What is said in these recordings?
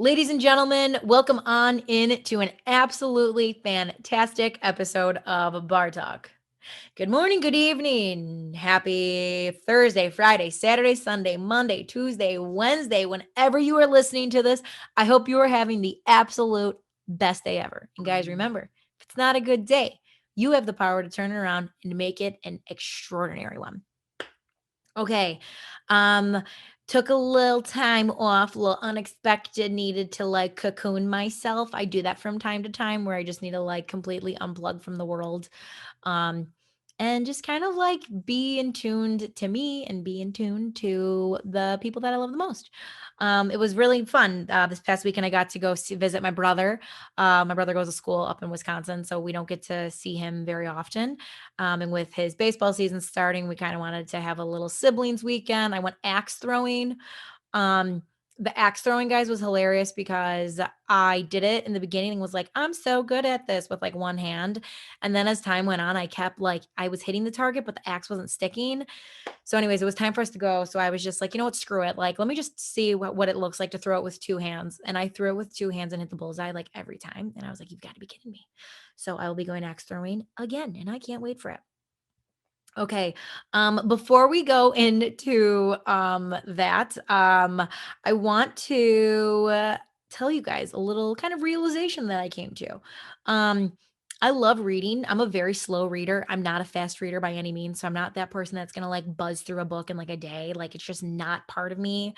Ladies and gentlemen, welcome on in to an absolutely fantastic episode of Bar Talk. Good morning, good evening, happy Thursday, Friday, Saturday, Sunday, Monday, Tuesday, Wednesday, whenever you are listening to this. I hope you are having the absolute best day ever. And guys, remember, if it's not a good day, you have the power to turn it around and make it an extraordinary one. Okay. Um, Took a little time off, a little unexpected, needed to like cocoon myself. I do that from time to time where I just need to like completely unplug from the world. Um, and just kind of like be in tuned to me and be in tune to the people that I love the most. It was really fun. This past weekend, I got to go visit my brother. My brother goes to school up in Wisconsin, so we don't get to see him very often. And with his baseball season starting, we kind of wanted to have a little siblings weekend. I went axe throwing. Um, the axe throwing, guys, was hilarious because I did it in the beginning and was like, I'm so good at this with like one hand. And then as time went on, I kept like, I was hitting the target, but the axe wasn't sticking. So, anyways, it was time for us to go. So I was just like, you know what, screw it. Like, let me just see what it looks like to throw it with two hands. And I threw it with two hands and hit the bullseye like every time. And I was like, you've got to be kidding me. So I will be going axe throwing again, and I can't wait for it. Okay. Before we go into that, I want to tell you guys a little kind of realization that I came to. Um, I love reading. I'm a very slow reader. I'm not a fast reader by any means. So I'm not that person that's gonna like buzz through a book in like a day. Like it's just not part of me.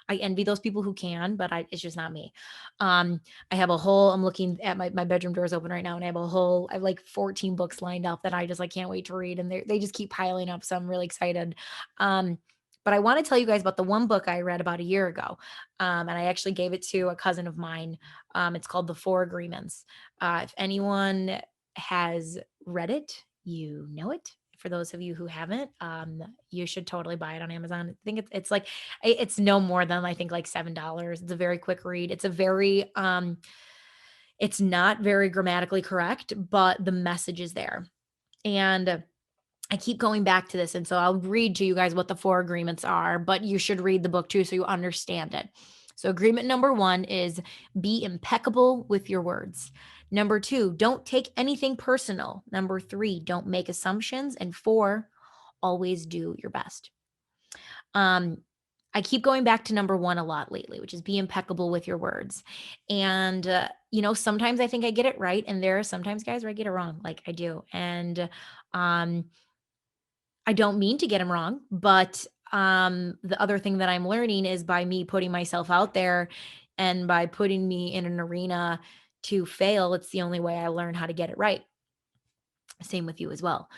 I envy those people who can, but it's just not me. Um, I have a whole, I'm looking at my bedroom doors open right now, and I have like 14 books lined up that I just like can't wait to read. And they just keep piling up. So I'm really excited. Um, but I want to tell you guys about the one book I read about a year ago. And I actually gave it to a cousin of mine. It's called The Four Agreements. If anyone has read it, you know it. For those of you who haven't, you should totally buy it on Amazon. I think it's like it's no more than I think like $7. It's a very quick read. It's not very grammatically correct, but the message is there. And I keep going back to this. And so I'll read to you guys what the four agreements are, but you should read the book too so you understand it. So, agreement number one is be impeccable with your words. Number two, don't take anything personal. Number three, don't make assumptions. And four, always do your best. Um, I keep going back to number one a lot lately, which is be impeccable with your words. And, sometimes I think I get it right. And there are sometimes, guys, where I get it wrong. Like I do. And um, I don't mean to get them wrong. But the other thing that I'm learning is by me putting myself out there and by putting me in an arena to fail, it's the only way I learn how to get it right. Same with you as well.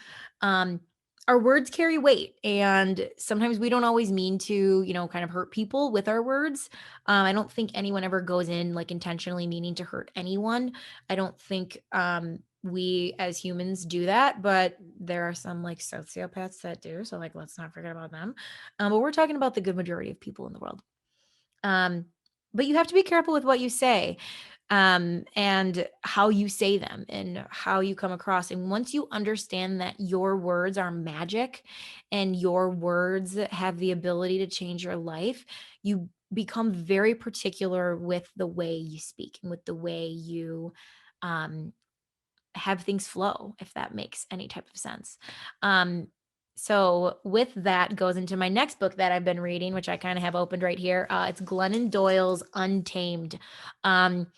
Um, our words carry weight, and sometimes we don't always mean to, kind of hurt people with our words. I don't think anyone ever goes in like intentionally meaning to hurt anyone. I don't think we as humans do that, but there are some like sociopaths that do. So, like, let's not forget about them. But we're talking about the good majority of people in the world. Um, but you have to be careful with what you say, and how you say them and how you come across. And once you understand that your words are magic and your words have the ability to change your life, you become very particular with the way you speak and with the way you um, have things flow, if that makes any type of sense. Um, so with that goes into my next book that I've been reading, which I kind of have opened right here. It's Glennon Doyle's Untamed. Um,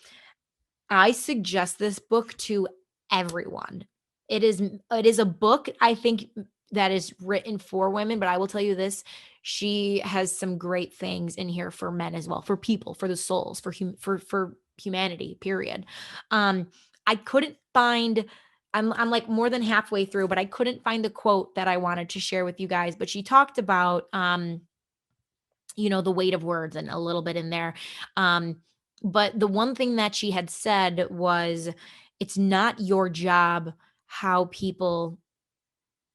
I suggest this book to everyone. It is a book I think that is written for women, but I will tell you this, she has some great things in here for men as well, for people, for the souls, for humanity, period. Um I couldn't find I'm like more than halfway through, but I couldn't find the quote that I wanted to share with you guys, but she talked about the weight of words and a little bit in there. But the one thing that she had said was, it's not your job how people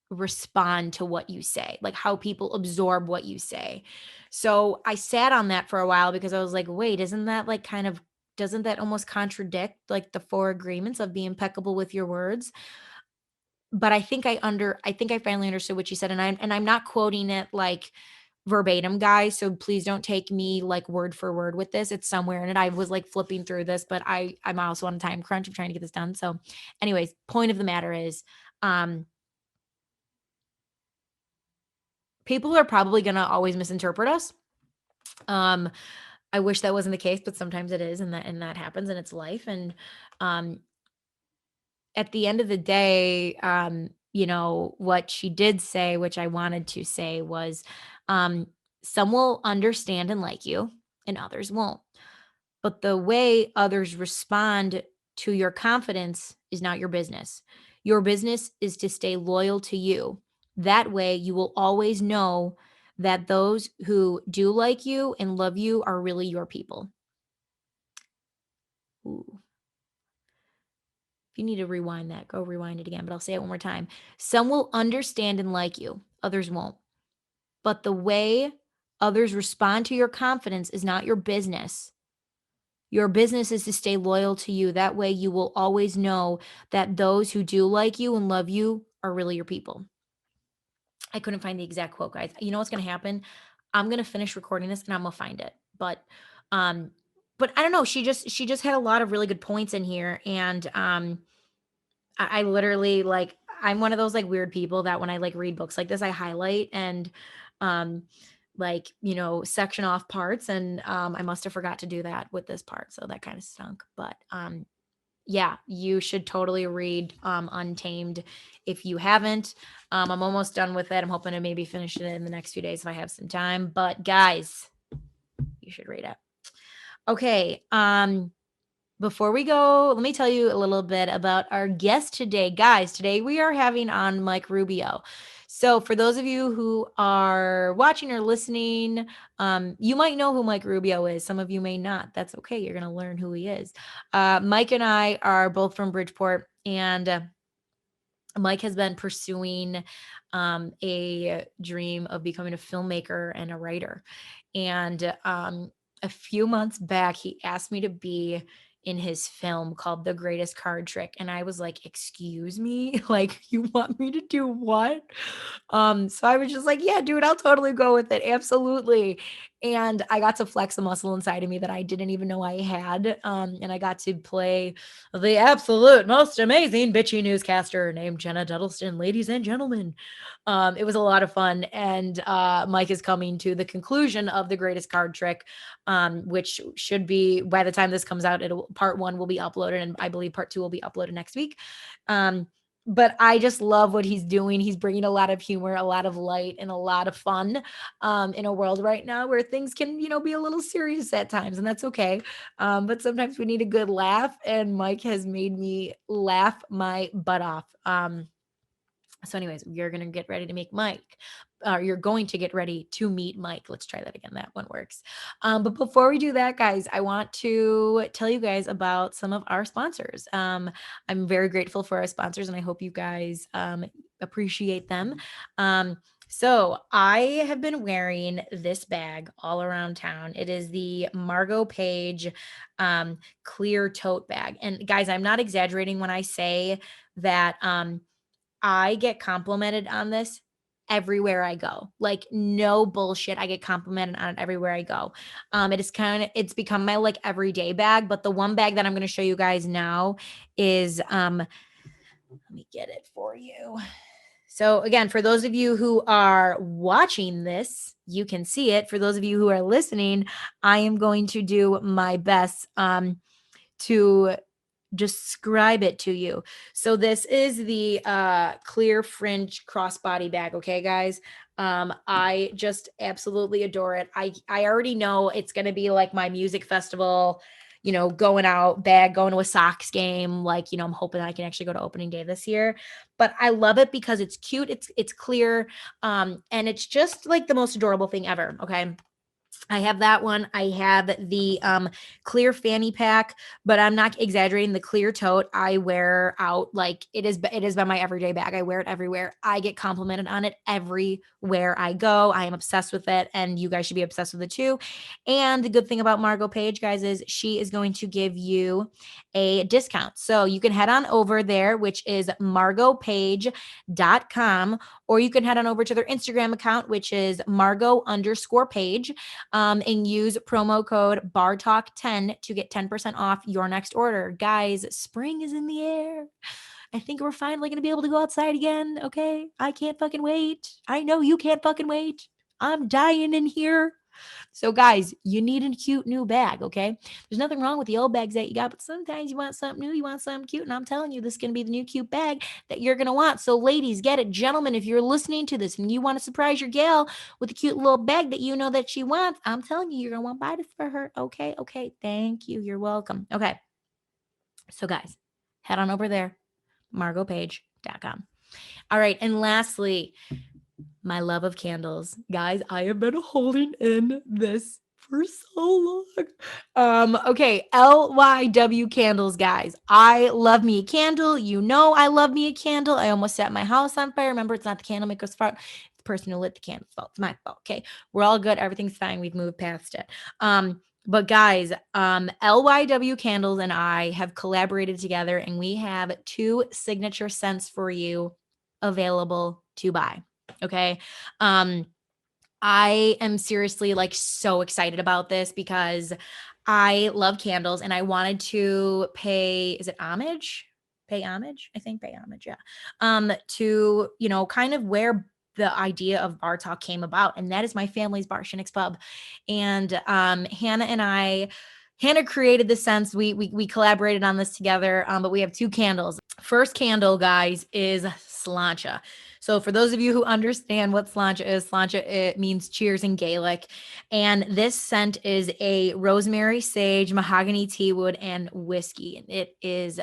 respond to what you say, like how people absorb what you say. So I sat on that for a while because I was like, wait, isn't that like kind of, doesn't that almost contradict like the four agreements of be impeccable with your words? But I think I finally understood what she said. And I'm not quoting it like verbatim, guys, so please don't take me like word for word with this. It's somewhere in it. I was like flipping through this, but I'm also on a time crunch. I'm trying to get this done. So anyways, point of the matter is, people are probably going to always misinterpret us. I wish that wasn't the case, but sometimes it is, and that happens, and it's life. And um at the end of the day, what she did say, which I wanted to say, was, um, some will understand and like you, and others won't. But the way others respond to your confidence is not your business. Your business is to stay loyal to you. That way, you will always know that those who do like you and love you are really your people. Ooh. If you need to rewind that, go rewind it again, but I'll say it one more time. Some will understand and like you, others won't. But the way others respond to your confidence is not your business. Your business is to stay loyal to you. That way, you will always know that those who do like you and love you are really your people. I couldn't find the exact quote, guys. You know what's going to happen? I'm going to finish recording this and I'm going to find it. Um, but I don't know. She just had a lot of really good points in here, and I literally like I'm one of those like weird people that when I like read books like this, I highlight and um section off parts, and I must have forgot to do that with this part. So that kind of stunk. But yeah, you should totally read Untamed if you haven't. I'm almost done with it. I'm hoping to maybe finish it in the next few days if I have some time. But guys, you should read it. Okay. Before we go, let me tell you a little bit about our guest today. Guys, today we are having on Mike Rubio. So, for those of you who are watching or listening, you might know who Mike Rubio is. Some of you may not. That's okay. You're going to learn who he is. Mike and I are both from Bridgeport, and Mike has been pursuing a dream of becoming a filmmaker and a writer. And a few months back, he asked me to be in his film called The Greatest Card Trick. And I was like, excuse me? Like, you want me to do what? So I was just like, yeah, dude, I'll totally go with it. Absolutely. And I got to flex a muscle inside of me that I didn't even know I had. And I got to play the absolute most amazing bitchy newscaster named Jenna Duddleston, ladies and gentlemen. It was a lot of fun. And Mike is coming to the conclusion of The Greatest Card Trick, which should be, by the time this comes out, part 1 will be uploaded, and I believe part 2 will be uploaded next week. But I just love what he's doing. He's bringing a lot of humor, a lot of light, and a lot of fun in a world right now where things can, be a little serious at times, and that's okay. But sometimes we need a good laugh, and Mike has made me laugh my butt off. So anyways, you're going to get ready to make Mike. You're going to get ready to meet Mike. Let's try that again. That one works. But before we do that, guys, I want to tell you guys about some of our sponsors. I'm very grateful for our sponsors, and I hope you guys appreciate them. So I have been wearing this bag all around town. It is the Margot Page clear tote bag. And guys, I'm not exaggerating when I say that I get complimented on this everywhere I go. Like, no bullshit. I get complimented on it everywhere I go. It's become my like everyday bag. But the one bag that I'm going to show you guys now is let me get it for you. So again, for those of you who are watching this, you can see it. For those of you who are listening, I am going to do my best to describe it to you. So this is the clear fringe crossbody bag. Okay, guys. I just absolutely adore it. I already know it's going to be like my music festival, going out bag, going to a Sox game. Like, I'm hoping I can actually go to opening day this year, but I love it because it's cute. It's clear. And it's just like the most adorable thing ever. Okay. I have that one. I have the clear fanny pack, but I'm not exaggerating. The clear tote I wear out like it is by my everyday bag. I wear it everywhere. I get complimented on it everywhere I go. I am obsessed with it, and you guys should be obsessed with it too. And the good thing about Margot Page, guys, is she is going to give you a discount. So you can head on over there, which is margotpage.com, or you can head on over to their Instagram account, which is margot_page, and use promo code BARTALK10 to get 10% off your next order. Guys, spring is in the air. I think we're finally going to be able to go outside again. Okay. I can't fucking wait. I know you can't fucking wait. I'm dying in here. So, guys, you need a cute new bag. Okay. There's nothing wrong with the old bags that you got, but sometimes you want something new. You want something cute. And I'm telling you, this is going to be the new cute bag that you're going to want. So, ladies, get it. Gentlemen, if you're listening to this and you want to surprise your gal with a cute little bag that you know that she wants, I'm telling you, you're going to want to buy this for her. Okay. Okay. Thank you. You're welcome. Okay. So, guys, head on over there. margotpage.com. All right. And lastly, my love of candles. Guys, I have been holding in this for so long. Okay, LYW candles, guys. I love me a candle. You know I love me a candle. I almost set my house on fire. Remember, it's not the candle maker's fault. It's the person who lit the candle's fault. It's my fault. Okay. We're all good. Everything's fine. We've moved past it. But guys, LYW Candles and I have collaborated together, and we have 2 signature scents for you available to buy. Okay. I am seriously like so excited about this because I love candles and I wanted to pay homage? Pay homage? I think pay homage, yeah. To, kind of where the idea of Bar Talk came about, and that is my family's bar, Shinnick's Pub. And Hannah created the scents. We collaborated on this together, but we have 2 candles. First candle, guys, is Sláinte. So for those of you who understand what Sláinte is, Sláinte, it means cheers in Gaelic. And this scent is a rosemary, sage, mahogany teawood, and whiskey. And it is,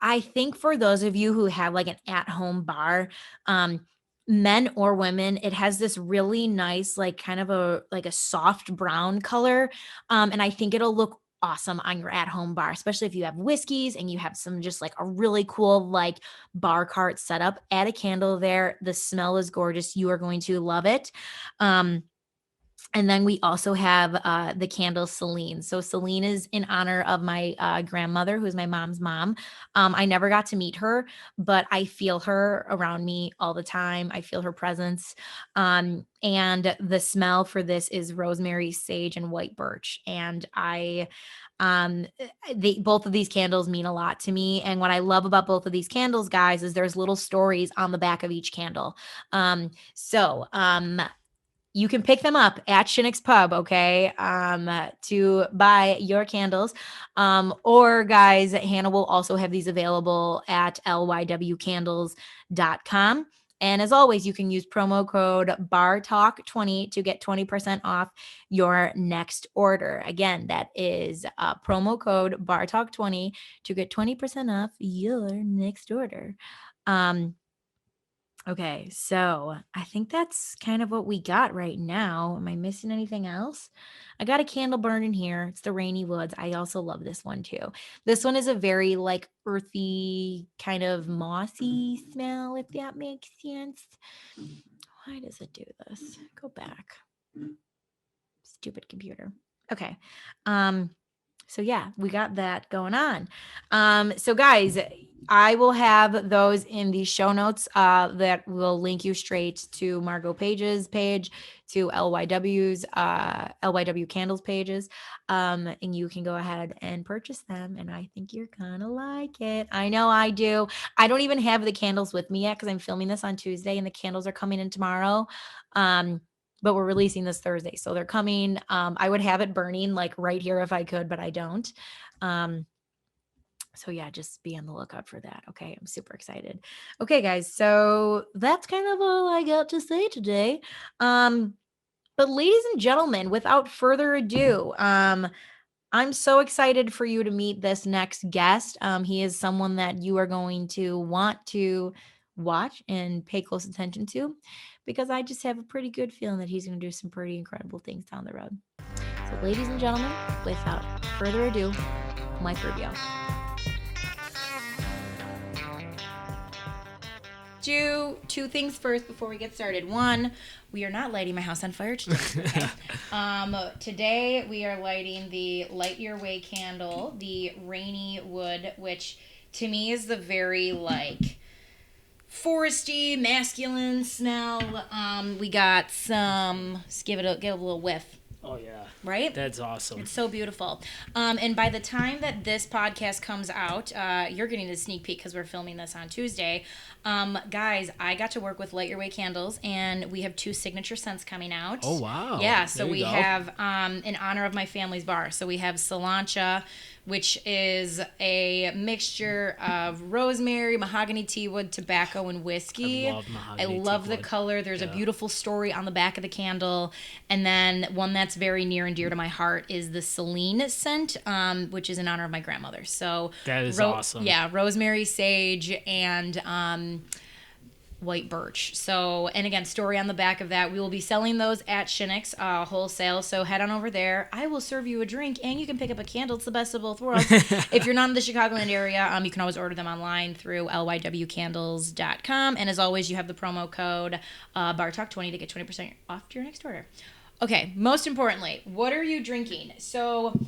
I think, for those of you who have like an at-home bar, men or women, it has this really nice, like kind of a soft brown color. And I think it'll look awesome on your at-home bar, especially if you have whiskeys and you have some just like a really cool like bar cart setup. Add a candle there. The smell is gorgeous. You are going to love it. And then we also have the candle Celine. So Celine is in honor of my grandmother, who's my mom's mom. I never got to meet her, but I feel her around me all the time. I feel her presence. And the smell for this is rosemary, sage, and white birch. And both of these candles mean a lot to me. And what I love about both of these candles, guys, is there's little stories on the back of each candle. You can pick them up at Shinnick's Pub, okay, to buy your candles. Or, guys, Hannah will also have these available at lywcandles.com. And as always, you can use promo code BARTALK20 to get 20% off your next order. Again, that is promo code BARTALK20 to get 20% off your next order. Okay, so I think that's kind of what we got right now. Am I missing anything else? I got a candle burning here. It's the Rainy Woods. I also love this one too. This one is a very like earthy, kind of mossy smell, if that makes sense. Why does it do this? Go back. Stupid computer. Okay. So yeah, we got that going on. So guys, I will have those in the show notes that will link you straight to Margot Page's page, to LYW's LYW Candles pages, and you can go ahead and purchase them. And I think you're gonna like it. I know I do. I don't even have the candles with me yet because I'm filming this on Tuesday, and the candles are coming in tomorrow. But we're releasing this Thursday, so they're coming. I would have it burning like right here if I could, but I don't. So yeah, just be on the lookout for that. Okay. I'm super excited. Okay, guys. So that's kind of all I got to say today. But ladies and gentlemen, without further ado, I'm so excited for you to meet this next guest. He is someone that you are going to want to watch and pay close attention to, because I just have a pretty good feeling that he's going to do some pretty incredible things down the road. So ladies and gentlemen, without further ado, Mike Rubio. do two things first before we get started. One, we are not lighting my house on fire today. Okay? Today we are lighting the Light Your Way candle, the rainy wood, which to me is the very like foresty, masculine smell. We got some. Let's give it a little whiff. Oh yeah, right? That's awesome. It's so beautiful. And by the time that this podcast comes out, you're getting a sneak peek because we're filming this on Tuesday. Guys, I got to work with Light Your Way candles, and we have 2 signature scents coming out. Oh wow! Yeah, so we have in honor of my family's bar. So we have Cilantro, which is a mixture of rosemary, mahogany teakwood, tobacco, and whiskey. I love mahogany I love teakwood. the color. There's a beautiful story on the back of the candle. And then one that's very near and dear to my heart is the Celine scent, which is in honor of my grandmother. So that is awesome. Yeah, rosemary, sage, and white birch. So, and again, story on the back of that. We will be selling those at Shinnick's wholesale. So head on over there. I will serve you a drink, and you can pick up a candle. It's the best of both worlds. If you're not in the Chicagoland area, you can always order them online through lywcandles.com. And as always, you have the promo code BARTALK20 to get 20% off your next order. Okay, most importantly, what are you drinking? So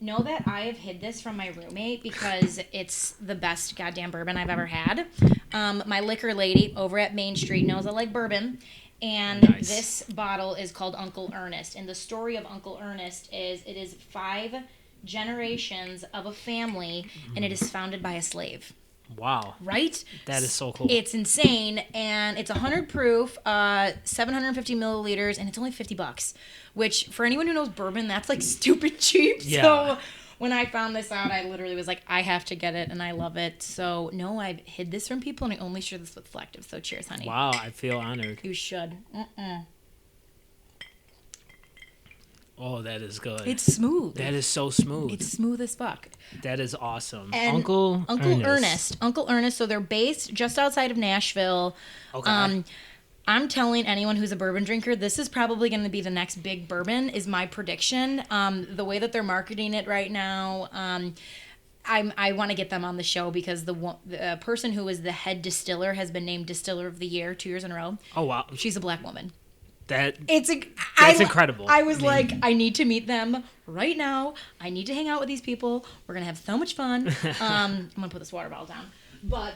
know that I have hid this from my roommate because it's the best goddamn bourbon I've ever had. My liquor lady over at Main Street knows I like bourbon. And Nice. This bottle is called Uncle Ernest. And the story of Uncle Ernest is it is 5 generations of a family, and it is founded by a slave. Wow. Right? That is so cool. It's insane, and it's 100 proof, 750 milliliters, and it's only $50. Which, for anyone who knows bourbon, that's like stupid cheap. Yeah. So when I found this out, I literally was like, I have to get it, and I love it. So no, I've hid this from people, and I only share this with Flective. So cheers, honey. Wow, I feel honored. You should. Oh, that is good. It's smooth. That is so smooth. It's smooth as fuck. That is awesome. And Uncle Ernest. Uncle Ernest. So they're based just outside of Nashville. Okay. I'm telling anyone who's a bourbon drinker, this is probably going to be the next big bourbon, is my prediction. The way that they're marketing it right now, I want to get them on the show because the person who is the head distiller has been named Distiller of the Year 2 years in a row. Oh, wow. She's a black woman. That's That's incredible. I was I need to meet them right now. I need to hang out with these people. We're going to have so much fun. I'm going to put this water bottle down. But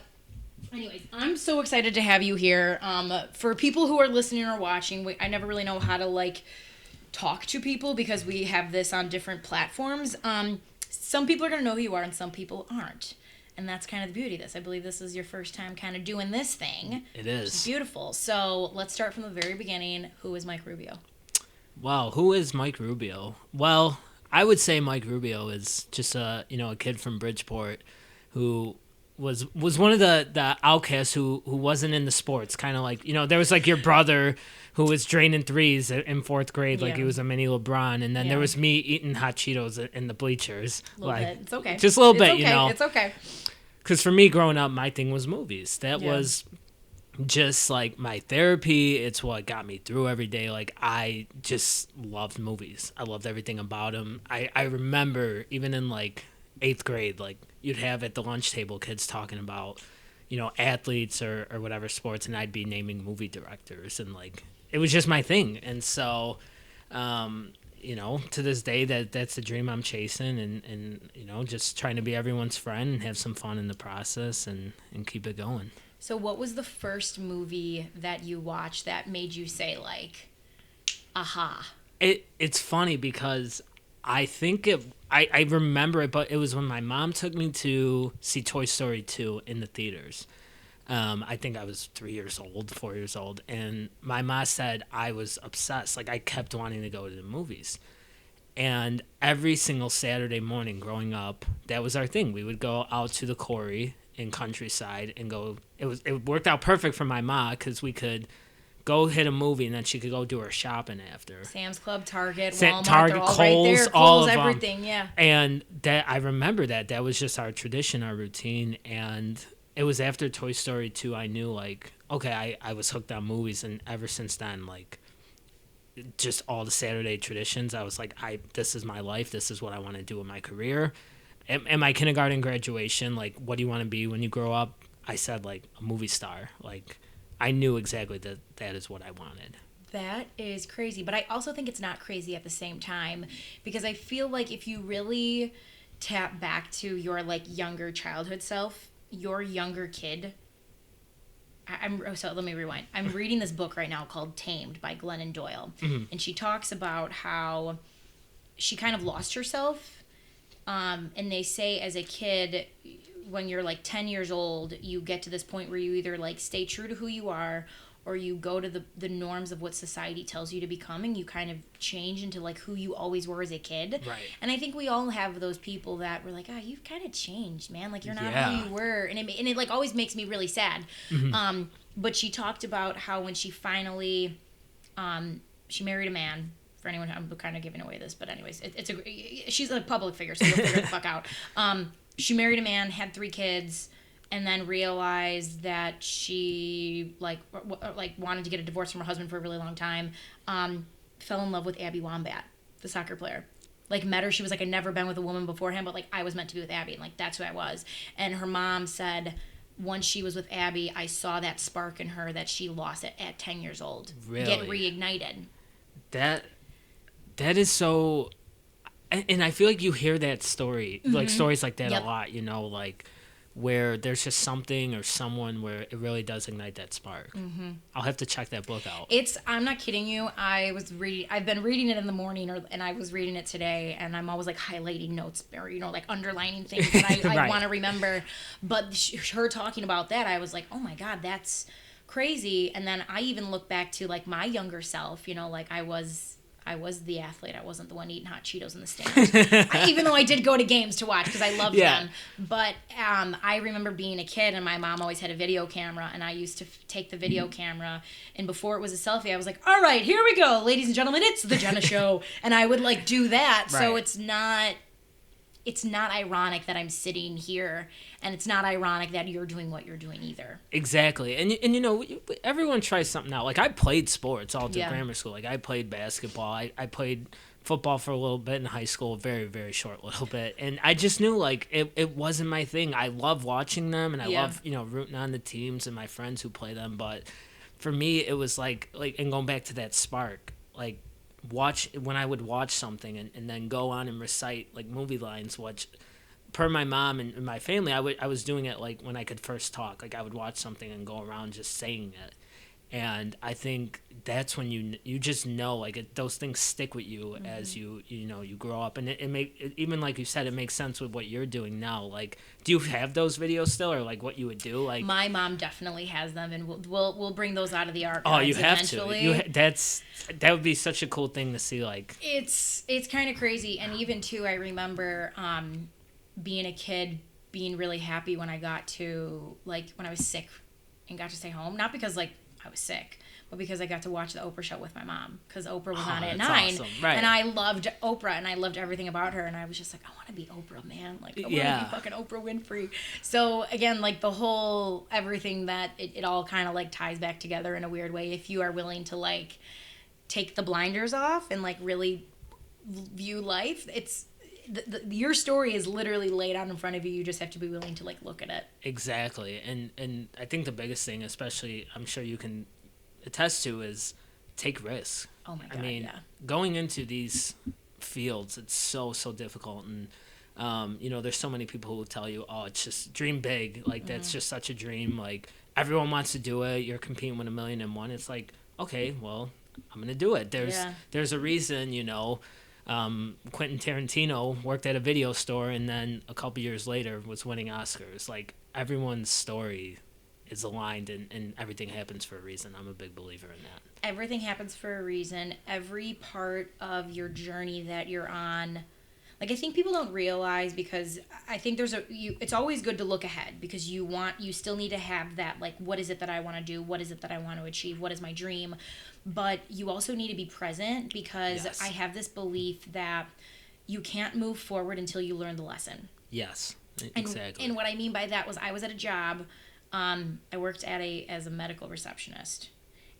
anyways, I'm so excited to have you here. For people who are listening or watching, I never really know how to talk to people because we have this on different platforms. Some people are going to know who you are and some people aren't. And that's kind of the beauty of this. I believe this is your first time kind of doing this thing. It is. It's beautiful. So let's start from the very beginning. Who is Mike Rubio? Wow, who is Mike Rubio? Well, I would say Mike Rubio is just a kid from Bridgeport who was one of the outcasts who wasn't in the sports. Kind of like, there was like your brother who was draining threes in 4th grade, like he was a mini LeBron, and then there was me eating hot Cheetos in the bleachers. A little bit. It's okay. Just a little bit, okay. It's okay. Because for me, growing up, my thing was movies. That was just like my therapy. It's what got me through every day. Like, I just loved movies. I loved everything about them. I remember even in like 8th grade, like you'd have at the lunch table kids talking about, athletes or whatever sports, and I'd be naming movie directors, and like it was just my thing. And so, to this day, that's the dream I'm chasing, and just trying to be everyone's friend and have some fun in the process and keep it going. So what was the first movie that you watched that made you say like, aha? It's funny because I think I remember it, but it was when my mom took me to see Toy Story 2 in the theaters. I think I was 4 years old, and my mom said I was obsessed. Like, I kept wanting to go to the movies. And every single Saturday morning growing up, that was our thing. We would go out to the quarry in Countryside and go. It worked out perfect for my mom because we could go hit a movie and then she could go do her shopping after. Sam's Club, Target, Walmart, Target, they're all Kohl's, right there. all Kohl's, of everything, them. yeah. And that I remember that was just our tradition, our routine. And it was after Toy Story 2 I knew, like, okay, I was hooked on movies, and ever since then, like, just all the Saturday traditions, I was like, this is my life, this is what I want to do with my career. And my kindergarten graduation, like, what do you want to be when you grow up? I said like a movie star. Like I knew exactly that is what I wanted. That is crazy, but I also think it's not crazy at the same time, because I feel like if you really tap back to your like younger childhood self, your younger kid. So let me rewind. I'm reading this book right now called Tamed by Glennon Doyle, and she talks about how she kind of lost herself. And they say as a kid, when you're like 10 years old, you get to this point where you either like stay true to who you are, or you go to the norms of what society tells you to become, and you kind of change into like who you always were as a kid. Right. And I think we all have those people that were like, oh, you've kind of changed, man. Like you're not Yeah. who you were. And it like always makes me really sad. But she talked about how when she finally, she married a man. For anyone, I'm kind of giving away this, but anyways, she's a public figure, so you'll figure the fuck out. She married a man, had 3 kids, and then realized that she like wanted to get a divorce from her husband for a really long time. Fell in love with Abby Wambach, the soccer player. Like met her, she was like, I'd never been with a woman beforehand, but like I was meant to be with Abby, and like that's who I was. And her mom said once she was with Abby, I saw that spark in her that she lost at 10 years old. Really? Get reignited. That is so, and I feel like you hear that story, like stories like that a lot, you know, like where there's just something or someone where it really does ignite that spark. I'll have to check that book out. I'm not kidding you. I've been reading it in the morning, and I was reading it today, and I'm always like highlighting notes or, you know, like underlining things that I Right. want to remember. But her talking about that, I was like, oh my God, that's crazy. And then I even look back to like my younger self, you know, like I was the athlete. I wasn't the one eating hot Cheetos in the stand. Even though I did go to games to watch because I loved them. But I remember being a kid, and my mom always had a video camera, and I used to take the video camera. And before it was a selfie, I was like, all right, here we go, ladies and gentlemen, it's the Jenna Show. And I would like do that. Right. So it's not ironic that I'm sitting here, and it's not ironic that you're doing what you're doing either. Exactly. And you know, everyone tries something out. Like I played sports all through Yeah. grammar school. Like I played basketball. I played football for a little bit in high school, very, very short little bit. And I just knew like it wasn't my thing. I love watching them, and I love, you know, rooting on the teams and my friends who play them. But for me, it was like and going back to that spark, like when I would watch something and then go on and recite like movie lines, which per my mom and my family, I was doing it like when I could first talk. Like I would watch something and go around just saying it. And I think that's when you just know, like those things stick with you as you know you grow up, and even like you said, it makes sense with what you're doing now. Like, do you have those videos still, or like what you would do? Like my mom definitely has them, and we'll bring those out of the archives. Oh, you have eventually. to. That would be such a cool thing to see. Like It's kind of crazy, and even too, I remember being a kid, being really happy when I got to like when I was sick and got to stay home, not because like I was sick, but because I got to watch the Oprah show with my mom, because Oprah was on it at 9, awesome. Right. and I loved Oprah, and I loved everything about her, and I was just like, I want to be Oprah, man, like I want to be fucking Oprah Winfrey. So again, like the whole everything that it all kind of like ties back together in a weird way if you are willing to like take the blinders off and like really view life. It's your story is literally laid out in front of you. You just have to be willing to like look at it. Exactly. And I think the biggest thing, especially I'm sure you can attest to, is take risks. Oh my God, I mean, yeah. Going into these fields, it's so difficult, and you know, there's so many people who will tell you, oh, it's just dream big, like that's just such a dream, like everyone wants to do it, you're competing with 1,000,001. It's like, okay, well, I'm gonna do it. There's a reason, you know. Quentin Tarantino worked at a video store, and then a couple years later was winning Oscars. Like everyone's story is aligned, and everything happens for a reason. I'm a big believer in that. Everything happens for a reason. Every part of your journey that you're on, like I think people don't realize, because I think it's always good to look ahead, because you still need to have that, like, what is it that I want to do? What is it that I want to achieve? What is my dream? But you also need to be present, because Yes. I have this belief that you can't move forward until you learn the lesson. Yes, exactly. And what I mean by that was I was at a job, I worked as a medical receptionist,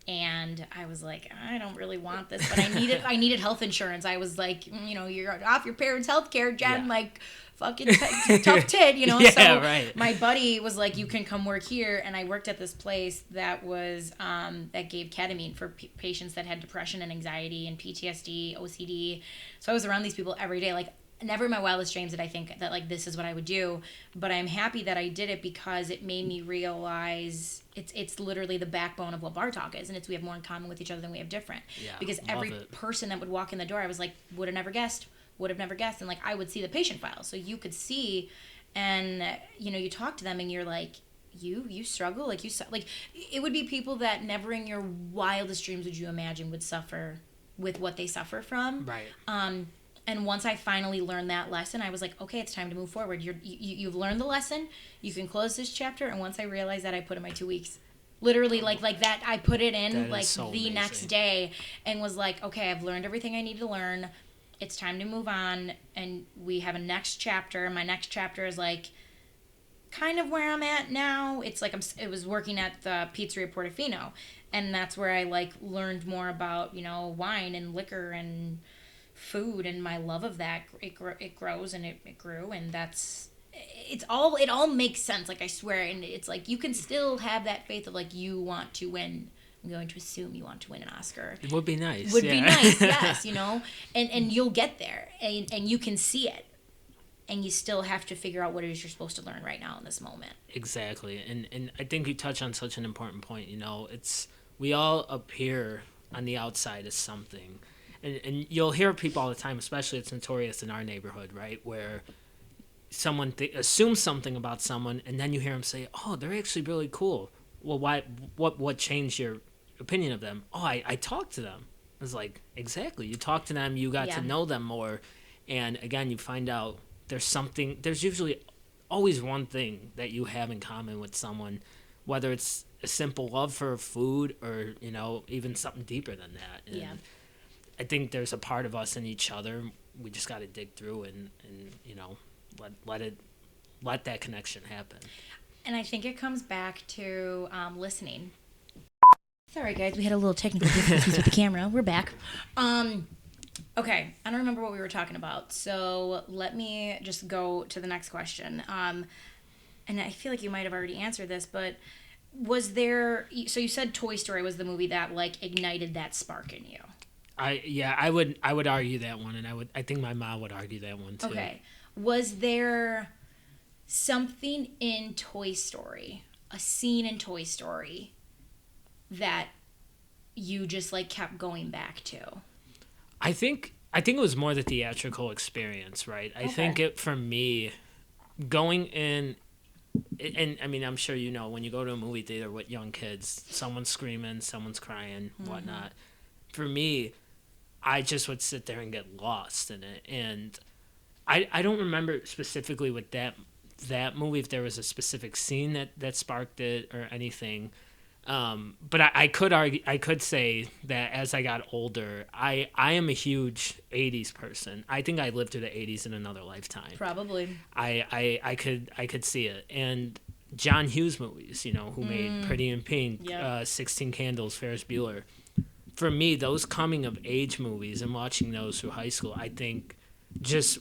And I was like, I don't really want this, but I needed health insurance. I was like, you're off your parents' health care, Jen, Yeah. like fucking tough tit, Yeah, so right. my buddy was like, you can come work here. And I worked at this place that was that gave ketamine for patients that had depression and anxiety and PTSD, OCD. So I was around these people every day. Like, never in my wildest dreams did I think that like this is what I would do, but I'm happy that I did it because it made me realize it's literally the backbone of what Bar Talk is, and it's we have more in common with each other than we have different. Yeah, because every person that would walk in the door, I was like, would have never guessed, and like I would see the patient file, so you could see, and you talk to them, and you're like, you struggle, like it would be people that never in your wildest dreams would you imagine would suffer with what they suffer from. Right. And once I finally learned that lesson, I was like, okay, it's time to move forward. You've learned the lesson. You can close this chapter. And once I realized that, I put in my 2 weeks. Literally, like that, I put it in like so the amazing. next day and was like, okay, I've learned everything I need to learn. It's time to move on. And we have a next chapter. My next chapter is like kind of where I'm at now. It's like it was working at the Pizzeria Portofino. And that's where I like learned more about, wine and liquor and food, and my love of that. It grows and it grew, and it all makes sense, like I swear. And it's like you can still have that faith of like you want to win. I'm going to assume you want to win an Oscar. It would be nice. Be nice, yes, and you'll get there, and you can see it, and you still have to figure out what it is you're supposed to learn right now in this moment. Exactly. And I think you touch on such an important point. It's we all appear on the outside as something. And you'll hear people all the time, especially it's notorious in our neighborhood, right? Where someone assumes something about someone, and then you hear them say, "Oh, they're actually really cool." Well, why? What changed your opinion of them? Oh, I talked to them. It's like, exactly. You talked to them, you got to know them more, and again, you find out there's usually always one thing that you have in common with someone, whether it's a simple love for food or even something deeper than that. And I think there's a part of us in each other. We just got to dig through and let that connection happen. And I think it comes back to listening. Sorry, guys, we had a little technical difficulties with the camera. We're back. Okay, I don't remember what we were talking about, so let me just go to the next question. And I feel like you might have already answered this, but was there? So you said Toy Story was the movie that like ignited that spark in you. I would argue that one, and I think my mom would argue that one too. Okay, was there something in Toy Story, a scene in Toy Story, that you just like kept going back to? I think it was more the theatrical experience, right? I think it for me, going in, and I mean I'm sure when you go to a movie theater with young kids, someone's screaming, someone's crying, whatnot. For me, I just would sit there and get lost in it. And I don't remember specifically with that movie if there was a specific scene that sparked it or anything. But I could say that as I got older, I am a huge 80s person. I think I lived through the 80s in another lifetime. Probably. I could see it. And John Hughes movies, who made Pretty in Pink, 16 Candles, Ferris Bueller. For me, those coming of age movies and watching those through high school, I think just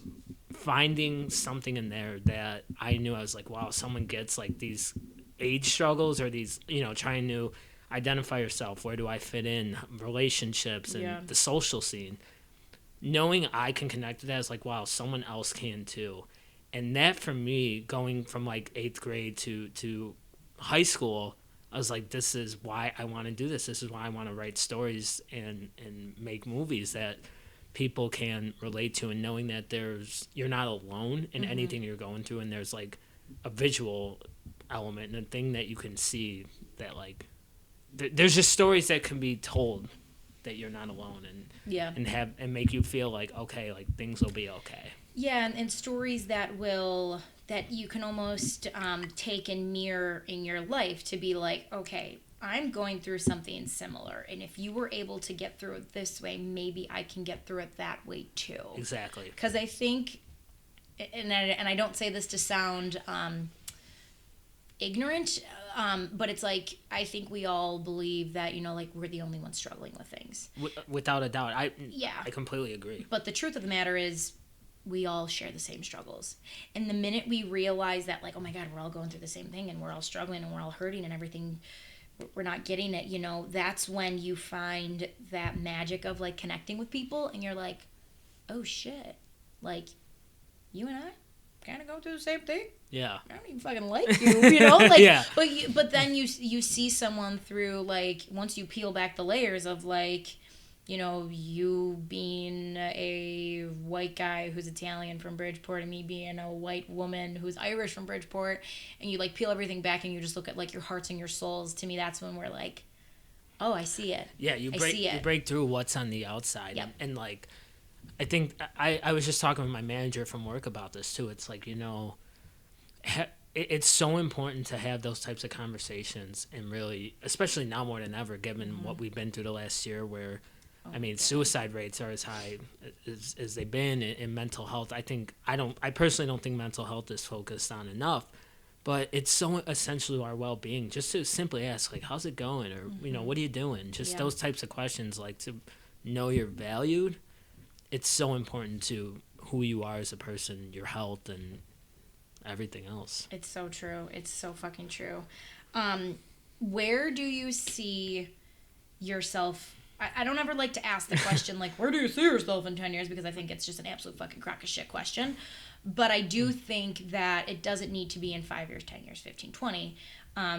finding something in there that I knew I was like, wow, someone gets like these age struggles or these, trying to identify yourself. Where do I fit in? Relationships and the social scene. Knowing I can connect to that is like, wow, someone else can too. And that for me, going from like 8th grade to high school, I was like, this is why I want to do this. This is why I want to write stories and make movies that people can relate to, and knowing that you're not alone in anything you're going through, and there's like a visual element and a thing that you can see that like there's just stories that can be told that you're not alone, and make you feel like, okay, like things will be okay. Yeah, and stories that you can almost take and mirror in your life to be like, okay, I'm going through something similar, and if you were able to get through it this way, maybe I can get through it that way too. Exactly. Because I think, and I don't say this to sound ignorant But it's like, I think we all believe that, like we're the only ones struggling with things. Without a doubt. I completely agree. But the truth of the matter is, we all share the same struggles. And the minute we realize that, like, oh my God, we're all going through the same thing and we're all struggling and we're all hurting and everything, we're not getting it, that's when you find that magic of like connecting with people and you're like, oh shit, like you and I kind of go through the same thing. Yeah. I don't even fucking like you, like, yeah. But then you see someone through, like, once you peel back the layers of like, you being a white guy who's Italian from Bridgeport and me being a white woman who's Irish from Bridgeport, and you like peel everything back and you just look at like your hearts and your souls. To me, that's when we're like, oh, I see it. Yeah, you break through what's on the outside. Yep. And like, I think I was just talking with my manager from work about this too. It's like, it's so important to have those types of conversations, and really, especially now more than ever, given what we've been through the last year, where suicide rates are as high as they've been, in mental health. I personally don't think mental health is focused on enough, but it's so essential to our well-being just to simply ask, like, how's it going? Or, what are you doing? Just those types of questions, like, to know you're valued. It's so important to who you are as a person, your health, and everything else. It's so true. It's so fucking true. Where do you see yourself? I don't ever like to ask the question, like, where do you see yourself in 10 years? Because I think it's just an absolute fucking crock of shit question. But I do think that it doesn't need to be in 5 years, 10 years, 15, 20,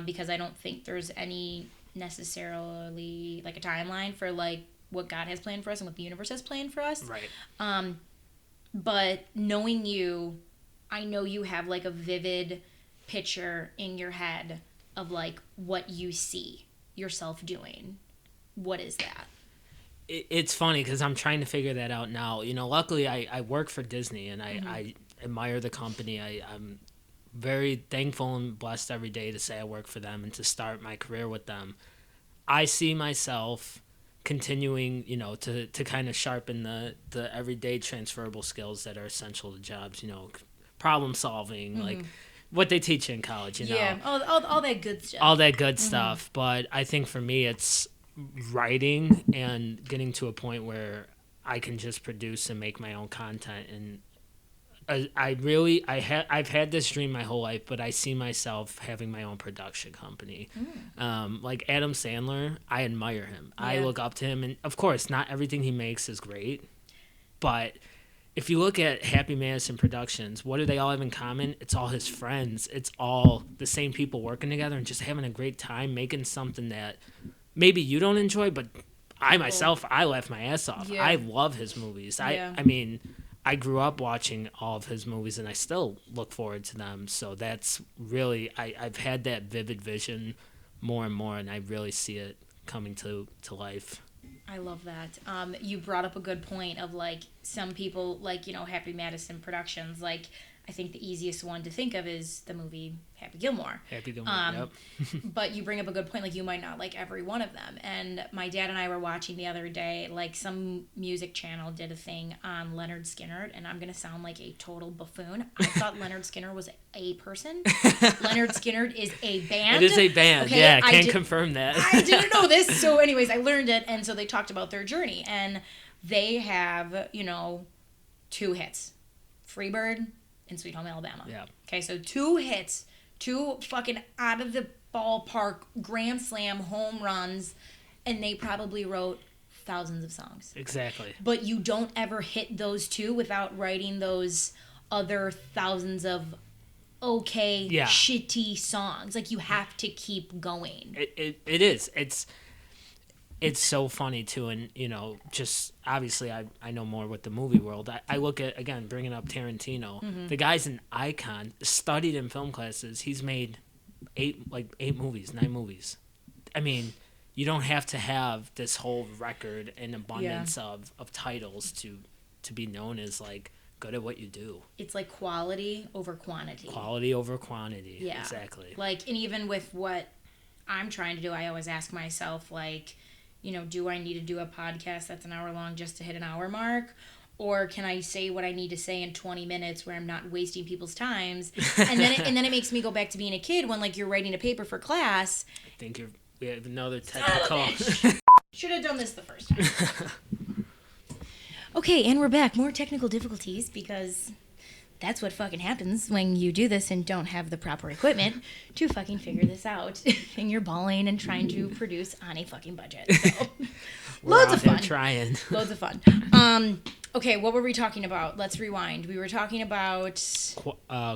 because I don't think there's any necessarily, like, a timeline for, like, what God has planned for us and what the universe has planned for us. Right. But knowing you, I know you have, like, a vivid picture in your head of, like, what you see yourself doing. What is that? It's funny because I'm trying to figure that out now. Luckily I work for Disney, and I admire the company. I'm very thankful and blessed every day to say I work for them and to start my career with them. I see myself continuing, to kind of sharpen the everyday transferable skills that are essential to jobs, problem solving, like what they teach you in college, Yeah, all that good stuff. All that good stuff. But I think for me, it's writing and getting to a point where I can just produce and make my own content. And I've had this dream my whole life, but I see myself having my own production company. Like Adam Sandler, I admire him. Yeah. I look up to him, and of course, not everything he makes is great, but if you look at Happy Madison Productions, what do they all have in common? It's all his friends. It's all the same people working together and just having a great time making something that maybe you don't enjoy, but I myself, I laugh my ass off. Yeah. I love his movies. I mean, I grew up watching all of his movies, and I still look forward to them. So that's really, I've had that vivid vision more and more, and I really see it coming to life. I love that. You brought up a good point of, like, some people, like, Happy Madison Productions, like, I think the easiest one to think of is the movie Happy Gilmore. Happy Gilmore, yep. But you bring up a good point, like, you might not like every one of them. And my dad and I were watching the other day, like, some music channel did a thing on Leonard Skinner, and I'm going to sound like a total buffoon. I thought Leonard Skinner was a person. Leonard Skinner is a band. It is a band, okay, yeah, I can't confirm that. I didn't know this. So anyways, I learned it, and so they talked about their journey. And they have, 2 hits. Freebird and Sweet Home Alabama. Yeah. Okay, so 2 hits, 2 fucking out of the ballpark grand slam home runs, and they probably wrote thousands of songs. Exactly. But you don't ever hit those 2 without writing those other thousands of shitty songs. Like, you have to keep going. It is. It's so funny too, and just obviously I know more with the movie world. I look at, again, bringing up Tarantino. The guy's an icon, studied in film classes. He's made 8 movies, 9 movies. I mean, you don't have to have this whole record and abundance of titles to be known as, like, good at what you do. It's like quality over quantity. Quality over quantity. Yeah, exactly. Like, and even with what I'm trying to do, I always ask myself, like, do I need to do a podcast that's an hour long just to hit an hour mark? or can I say what I need to say in 20 minutes where I'm not wasting people's times? And then it makes me go back to being a kid when, like, you're writing a paper for class. I think we have another technical. Should have done this the first time. Okay, and we're back. More technical difficulties because that's what fucking happens when you do this and don't have the proper equipment to fucking figure this out. And you're bawling and trying to produce on a fucking budget. So. Loads of fun. Trying. Loads of fun. Okay, what were we talking about? Let's rewind. We were talking about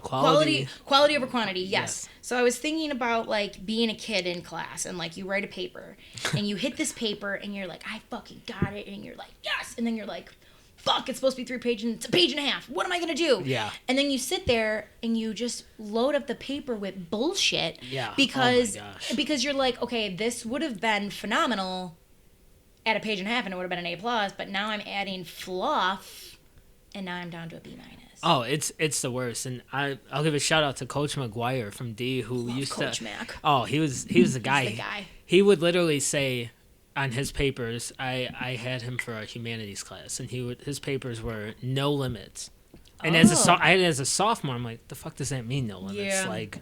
quality over quantity. Yes. So I was thinking about, like, being a kid in class and, like, you write a paper and you hit this paper and you're like, I fucking got it, and you're like, yes, and then you're like, fuck, it's supposed to be 3 pages and it's a page and a half. What am I gonna do? Yeah. And then you sit there and you just load up the paper with bullshit. Yeah. Because oh my gosh. because you're like, okay, this would have been phenomenal at a page and a half and it would have been an A+, but now I'm adding fluff and now I'm down to a B-. Oh, it's the worst, and I'll give a shout out to Coach McGuire from D, who Love used Coach to. Mac. Oh, he was the guy. He's the guy. He would literally say, on his papers, I had him for a humanities class, and his papers were no limits, and as a sophomore, I'm like, the fuck does that mean, no limits? Yeah. Like,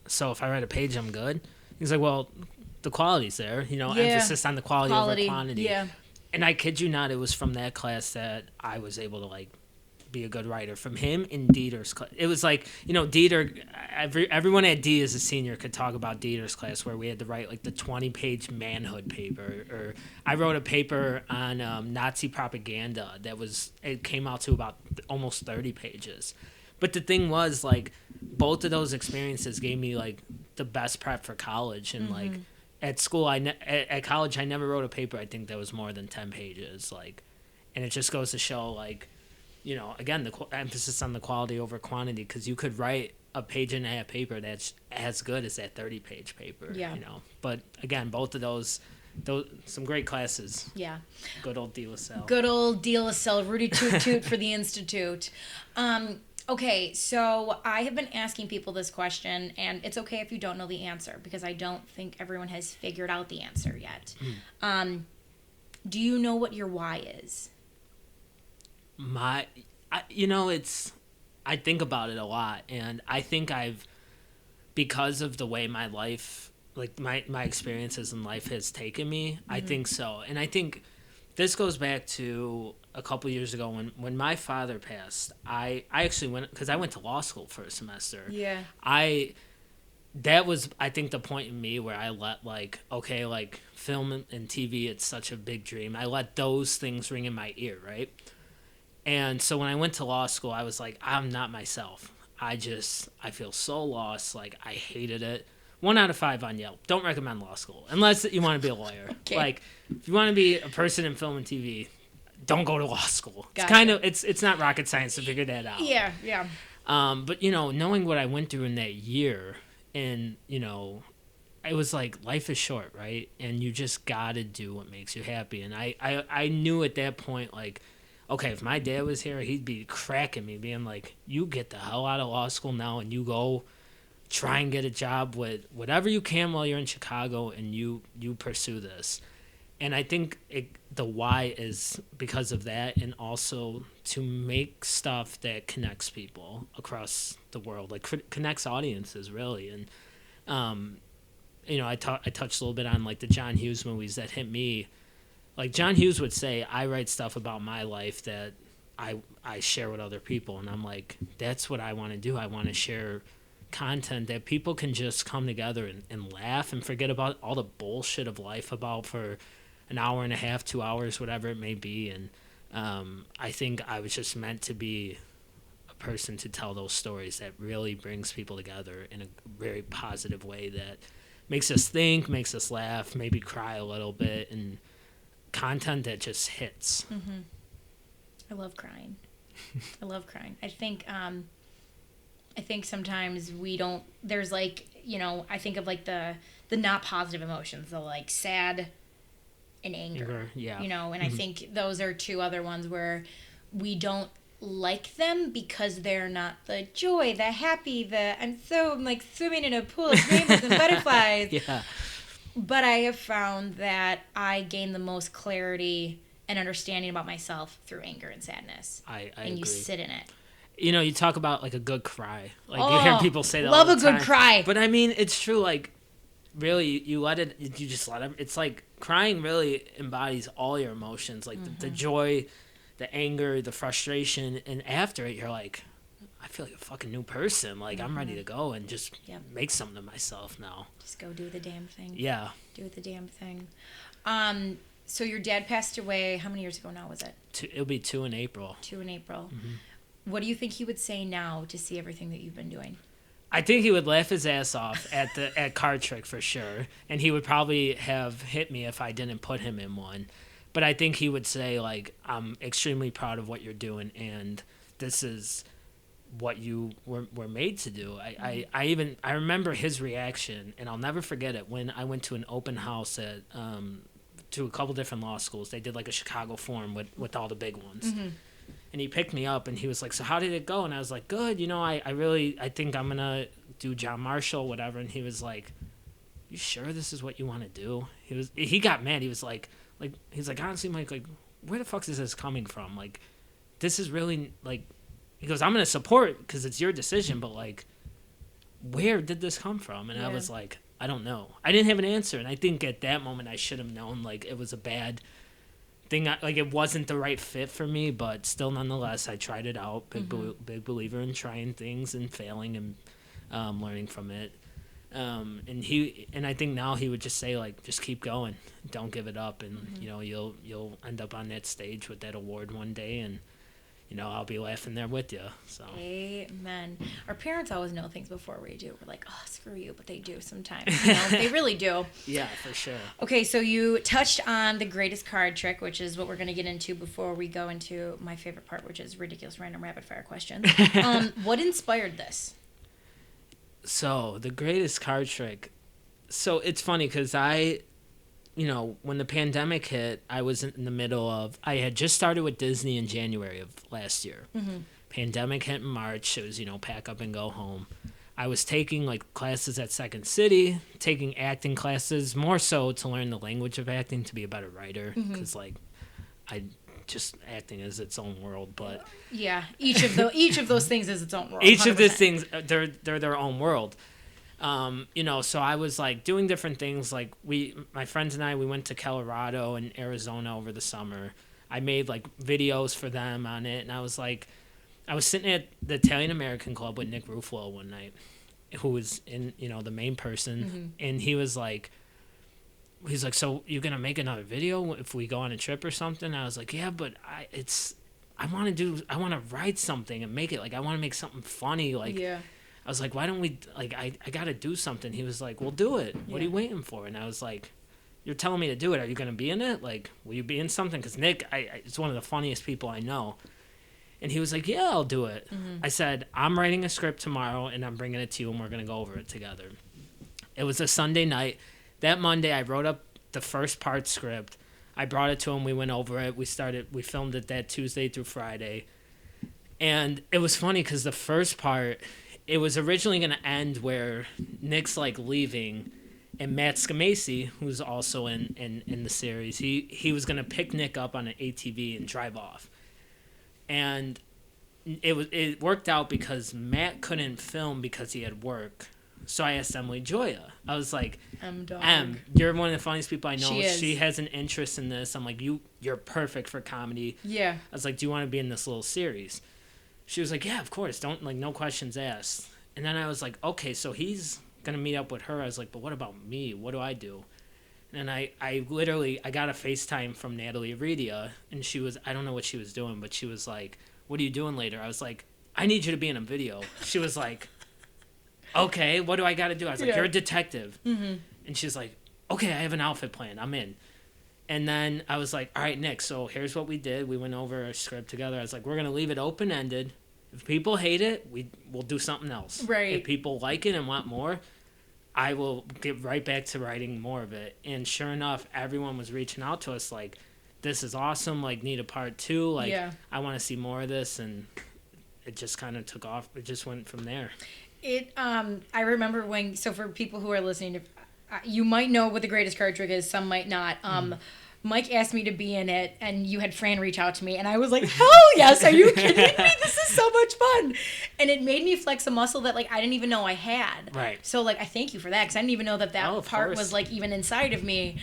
so if I write a page, I'm good. He's like, well, the quality's there, emphasis on the quality over quantity. Yeah. And I kid you not, it was from that class that I was able to, like, be a good writer. From him in Dieter's class. It was like, Dieter, everyone at D as a senior could talk about Dieter's class, where we had to write, like, the 20-page manhood paper. Or I wrote a paper on Nazi propaganda it came out to about almost 30 pages. But the thing was, like, both of those experiences gave me, like, the best prep for college. And, like, at school, at college, I never wrote a paper, I think, that was more than 10 pages. Like, and it just goes to show, like, again, the emphasis on the quality over quantity, because you could write a page and a half paper that's as good as that 30-page paper. Yeah. But again, both of those some great classes. Yeah. Good old D. LaSalle. Good old D. LaSalle. Rudy Toot Toot for the Institute. Okay, so I have been asking people this question, and it's okay if you don't know the answer, because I don't think everyone has figured out the answer yet. Do you know what your why is? I think about it a lot, and I think because of the way my life, like my experiences in life has taken me, I think so. And I think this goes back to a couple years ago when my father passed. I actually went, because I went to law school for a semester. Yeah. That was, I think, the point in me where I let, like, okay, like, film and TV, it's such a big dream. I let those things ring in my ear, right? And so when I went to law school, I was like, I'm not myself. I feel so lost. Like, I hated it. 1 out of 5 on Yelp. Don't recommend law school unless you want to be a lawyer. Okay. Like, if you want to be a person in film and TV, don't go to law school. Gotcha. It's kind of it's not rocket science to figure that out. Yeah. But knowing what I went through in that year, and it was like, life is short, right? And you just gotta do what makes you happy. And I knew at that point, like, okay, if my dad was here, he'd be cracking me, being like, you get the hell out of law school now and you go try and get a job with whatever you can while you're in Chicago, and you pursue this. And I think the why is because of that, and also to make stuff that connects people across the world, like connects audiences, really. And, I touched a little bit on, like, the John Hughes movies that hit me. Like, John Hughes would say, I write stuff about my life that I share with other people. And I'm like, that's what I want to do. I want to share content that people can just come together and laugh and forget about all the bullshit of life about for an hour and a half, 2 hours, whatever it may be. And I think I was just meant to be a person to tell those stories that really brings people together in a very positive way that makes us think, makes us laugh, maybe cry a little bit, and content that just hits. Mm-hmm. I love crying. I think sometimes we don't, there's, like, I think of, like, the not positive emotions, the, like, sad and anger. Yeah. And I think those are two other ones where we don't like them because they're not the joy, the happy, I'm like swimming in a pool of rainbows and butterflies. Yeah. But I have found that I gain the most clarity an understanding about myself through anger and sadness. I and agree. You sit in it. You talk about like a good cry. Like you hear people say that love all the time. a good cry. But I mean, it's true. Like, really, you just let it. It's like crying really embodies all your emotions, like the joy, the anger, the frustration, and after it, you're like, I feel like a fucking new person. Like I'm ready to go and just make something of myself now. Just go do the damn thing. Yeah. Do the damn thing. So your dad passed away. How many years ago now was it? It'll be 2 in April. 2 in April. What do you think he would say now to see everything that you've been doing? I think he would laugh his ass off at Card Trick for sure, and he would probably have hit me if I didn't put him in one. But I think he would say like, I'm extremely proud of what you're doing, and this is what you were made to do. I remember his reaction, and I'll never forget it, when I went to an open house at to a couple different law schools. They did like a Chicago forum with all the big ones. And he picked me up and he was like, so how did it go? And I was like, good. I think I'm going to do John Marshall, whatever. And he was like, you sure this is what you want to do? He got mad. He was like, honestly, Mike, like, where the fuck is this coming from? Like, this is really like, he goes, I'm going to support because it's your decision, but like, where did this come from? And I was like, I don't know. I didn't have an answer. And I think at that moment I should have known like it was a bad thing, like it wasn't the right fit for me, but still nonetheless I tried it out. Big believer in trying things and failing and learning from it. And I think now he would just say like, just keep going, don't give it up, and you'll end up on that stage with that award one day, and I'll be laughing there with you. So amen. Our parents always know things before we do. We're like, oh, screw you, but they do sometimes. They really do. Yeah, for sure. Okay, so you touched on the greatest card trick, which is what we're going to get into before we go into my favorite part, which is ridiculous random rapid fire questions. What inspired this? So the greatest card trick. So it's funny because when the pandemic hit, I was in the middle of, I had just started with Disney in January of last year. Pandemic hit in March. It was, pack up and go home. I was taking like classes at Second City, taking acting classes, more so to learn the language of acting, to be a better writer. Because acting is its own world, but yeah, each of those things is its own world. Each 100%. Of these things, they're their own world. So I was like doing different things. Like my friends and I, we went to Colorado and Arizona over the summer. I made like videos for them on it. And I was sitting at the Italian American Club with Nick Ruffalo one night, who was the main person. And he's like, so you're going to make another video if we go on a trip or something? I was like, yeah, but I want to write something and make it, like, I want to make something funny. Like, yeah. I was like, why don't we, like, I got to do something. He was like, well, do it. What are you waiting for? And I was like, you're telling me to do it. Are you going to be in it? Like, will you be in something? Because Nick, it's one of the funniest people I know. And he was like, yeah, I'll do it. I said, I'm writing a script tomorrow, and I'm bringing it to you, and we're going to go over it together. It was a Sunday night. That Monday, I wrote up the first part script. I brought it to him. We went over it. We filmed it that Tuesday through Friday. And it was funny because the first part, it was originally going to end where Nick's like leaving, and Matt Scamacey, who's also in the series, he was going to pick Nick up on an ATV and drive off. And it worked out because Matt couldn't film because he had work. So I asked Emily Joya. I was like, Em, you're one of the funniest people I know. She has an interest in this. I'm like, you're perfect for comedy. Yeah. I was like, do you want to be in this little series? She was like, yeah, of course. Don't, like, no questions asked. And then I was like, okay, so he's going to meet up with her. I was like, but what about me? What do I do? And I got a FaceTime from Natalie Aridia, and I don't know what she was doing, but she was like, what are you doing later? I was like, I need you to be in a video. She was like, okay, what do I got to do? I was like, you're a detective. And she's like, okay, I have an outfit plan. I'm in. And then I was like, all right, Nick, so here's what we did. We went over a script together. I was like, we're going to leave it open-ended. If people hate it, we'll do something else. Right. If people like it and want more, I will get right back to writing more of it. And sure enough, everyone was reaching out to us like, this is awesome, like, need a part 2. Like, I want to see more of this. And it just kind of took off. It just went from there. I remember so for people who are listening, you might know what the greatest card trick is, some might not. Mike asked me to be in it, and you had Fran reach out to me, and I was like, hell yes, are you kidding me? This is so much fun. And it made me flex a muscle that, like, I didn't even know I had. Right. So, like, I thank you for that, because I didn't even know that part was, like, even inside of me.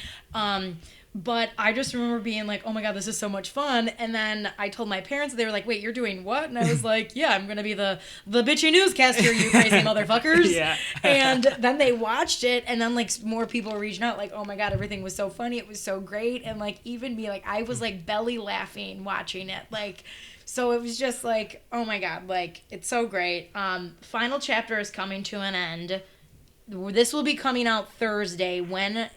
But I just remember being like, oh my God, this is so much fun. And then I told my parents, they were like, wait, you're doing what? And I was like, yeah, I'm going to be the bitchy newscaster, you crazy motherfuckers. Yeah. And then they watched it, and then like more people were reaching out like, oh my God, everything was so funny. It was so great. And like even me, like I was like belly laughing watching it. Like, so it was just like, oh my God, like it's so great. Final chapter is coming to an end. This will be coming out Thursday.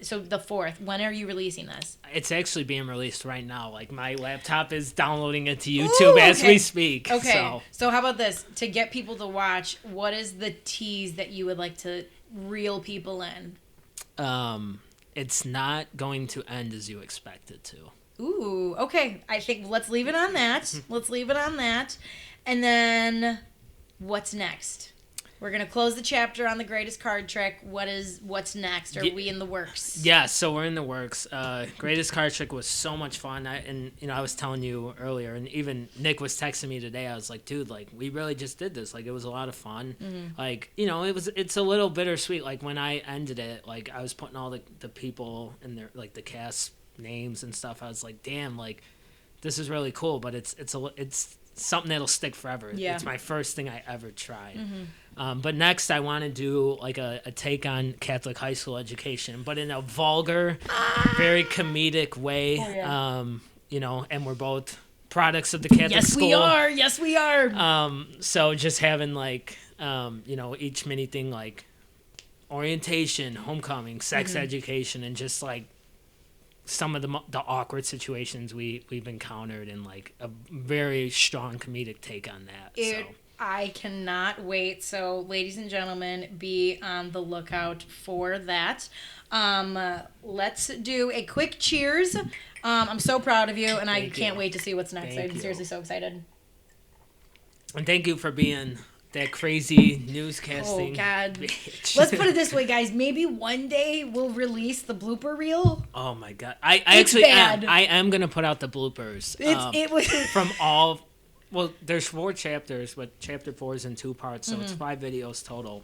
So the 4th. When are you releasing this? It's actually being released right now. Like my laptop is downloading it to YouTube as we speak. Okay. So how about this? To get people to watch, what is the tease that you would like to reel people in? It's not going to end as you expect it to. Ooh, okay. I think let's leave it on that. And then what's next? We're going to close the chapter on the greatest card trick. What's next? Are we in the works? Yeah, so we're in the works. Greatest card trick was so much fun. I was telling you earlier, and even Nick was texting me today. I was like, dude, like we really just did this. Like it was a lot of fun. Mm-hmm. Like, it's a little bittersweet. Like when I ended it, like I was putting all the people in their like the cast names and stuff. I was like, damn, like this is really cool, but it's something that'll stick forever. Yeah. It's my first thing I ever tried. Mm-hmm. But next, I want to do like a take on Catholic high school education, but in a vulgar, very comedic way. Oh, yeah. And we're both products of the Catholic school. Yes, we are. So just having like, each mini thing like orientation, homecoming, sex education, and just like some of the awkward situations we've encountered, and like a very strong comedic take on that. I cannot wait. So, ladies and gentlemen, be on the lookout for that. Let's do a quick cheers. I'm so proud of you, and I can't wait to see what's next. I'm seriously so excited. And thank you for being that crazy newscasting. Oh, God. Bitch. Let's put it this way, guys. Maybe one day we'll release the blooper reel. Oh, my God. I actually am. I am going to put out the bloopers. It was from all... Well, there's 4 chapters, but chapter 4 is in 2 parts, so it's 5 videos total.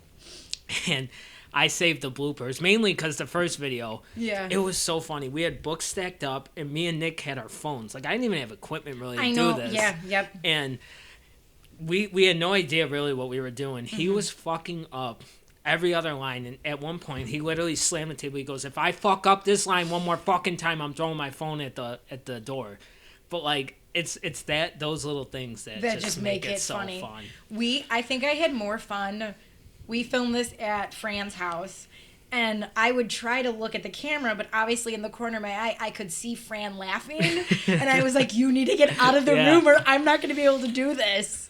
And I saved the bloopers, mainly because the first video, it was so funny. We had books stacked up, and me and Nick had our phones. Like, I didn't even have equipment really to do this. Yeah, yep. And we had no idea really what we were doing. He was fucking up every other line, and at one point, he literally slammed the table. He goes, if I fuck up this line one more fucking time, I'm throwing my phone at the door. But, like... It's those little things that just make it so funny. Fun. I think I had more fun. We filmed this at Fran's house, and I would try to look at the camera, but obviously in the corner of my eye, I could see Fran laughing, and I was like, "You need to get out of the room, or I'm not going to be able to do this."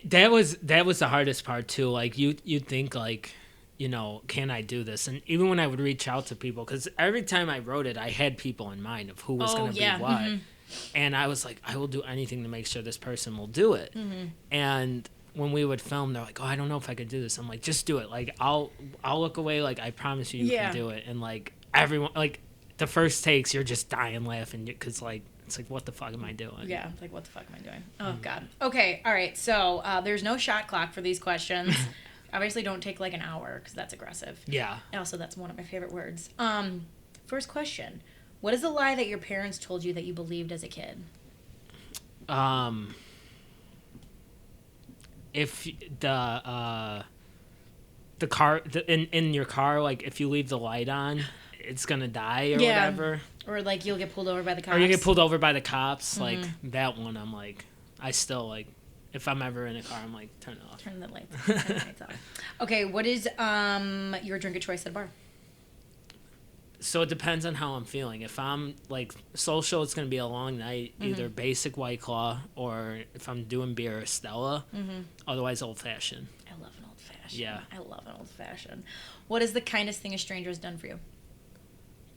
That was the hardest part too. Like you'd think like, can I do this? And even when I would reach out to people, because every time I wrote it, I had people in mind of who was going to be what. Mm-hmm. And I was like, I will do anything to make sure this person will do it. Mm-hmm. And when we would film, they're like, oh, I don't know if I could do this. I'm like, just do it. Like, I'll look away. Like, I promise you can do it. And, like, everyone, like, the first takes, you're just dying laughing because, like, it's like, what the fuck am I doing? Yeah, like, what the fuck am I doing? Oh, God. Okay, all right. So there's no shot clock for these questions. Obviously, don't take, like, an hour because that's aggressive. Yeah. Also, that's one of my favorite words. First question. What is a lie that your parents told you that you believed as a kid? If the car in your car, like if you leave the light on, it's gonna die or whatever. Or like you'll get pulled over by the cops. Or you get pulled over by the cops. Mm-hmm. Like that one, I'm like, I still like. If I'm ever in a car, I'm like, turn it off. Turn the lights off. Okay, what is your drink of choice at a bar? So it depends on how I'm feeling. If I'm, like, social, it's going to be a long night, either basic White Claw or if I'm doing beer, Stella. Mm-hmm. Otherwise, old-fashioned. I love an old-fashioned. Yeah. I love an old-fashioned. What is the kindest thing a stranger has done for you?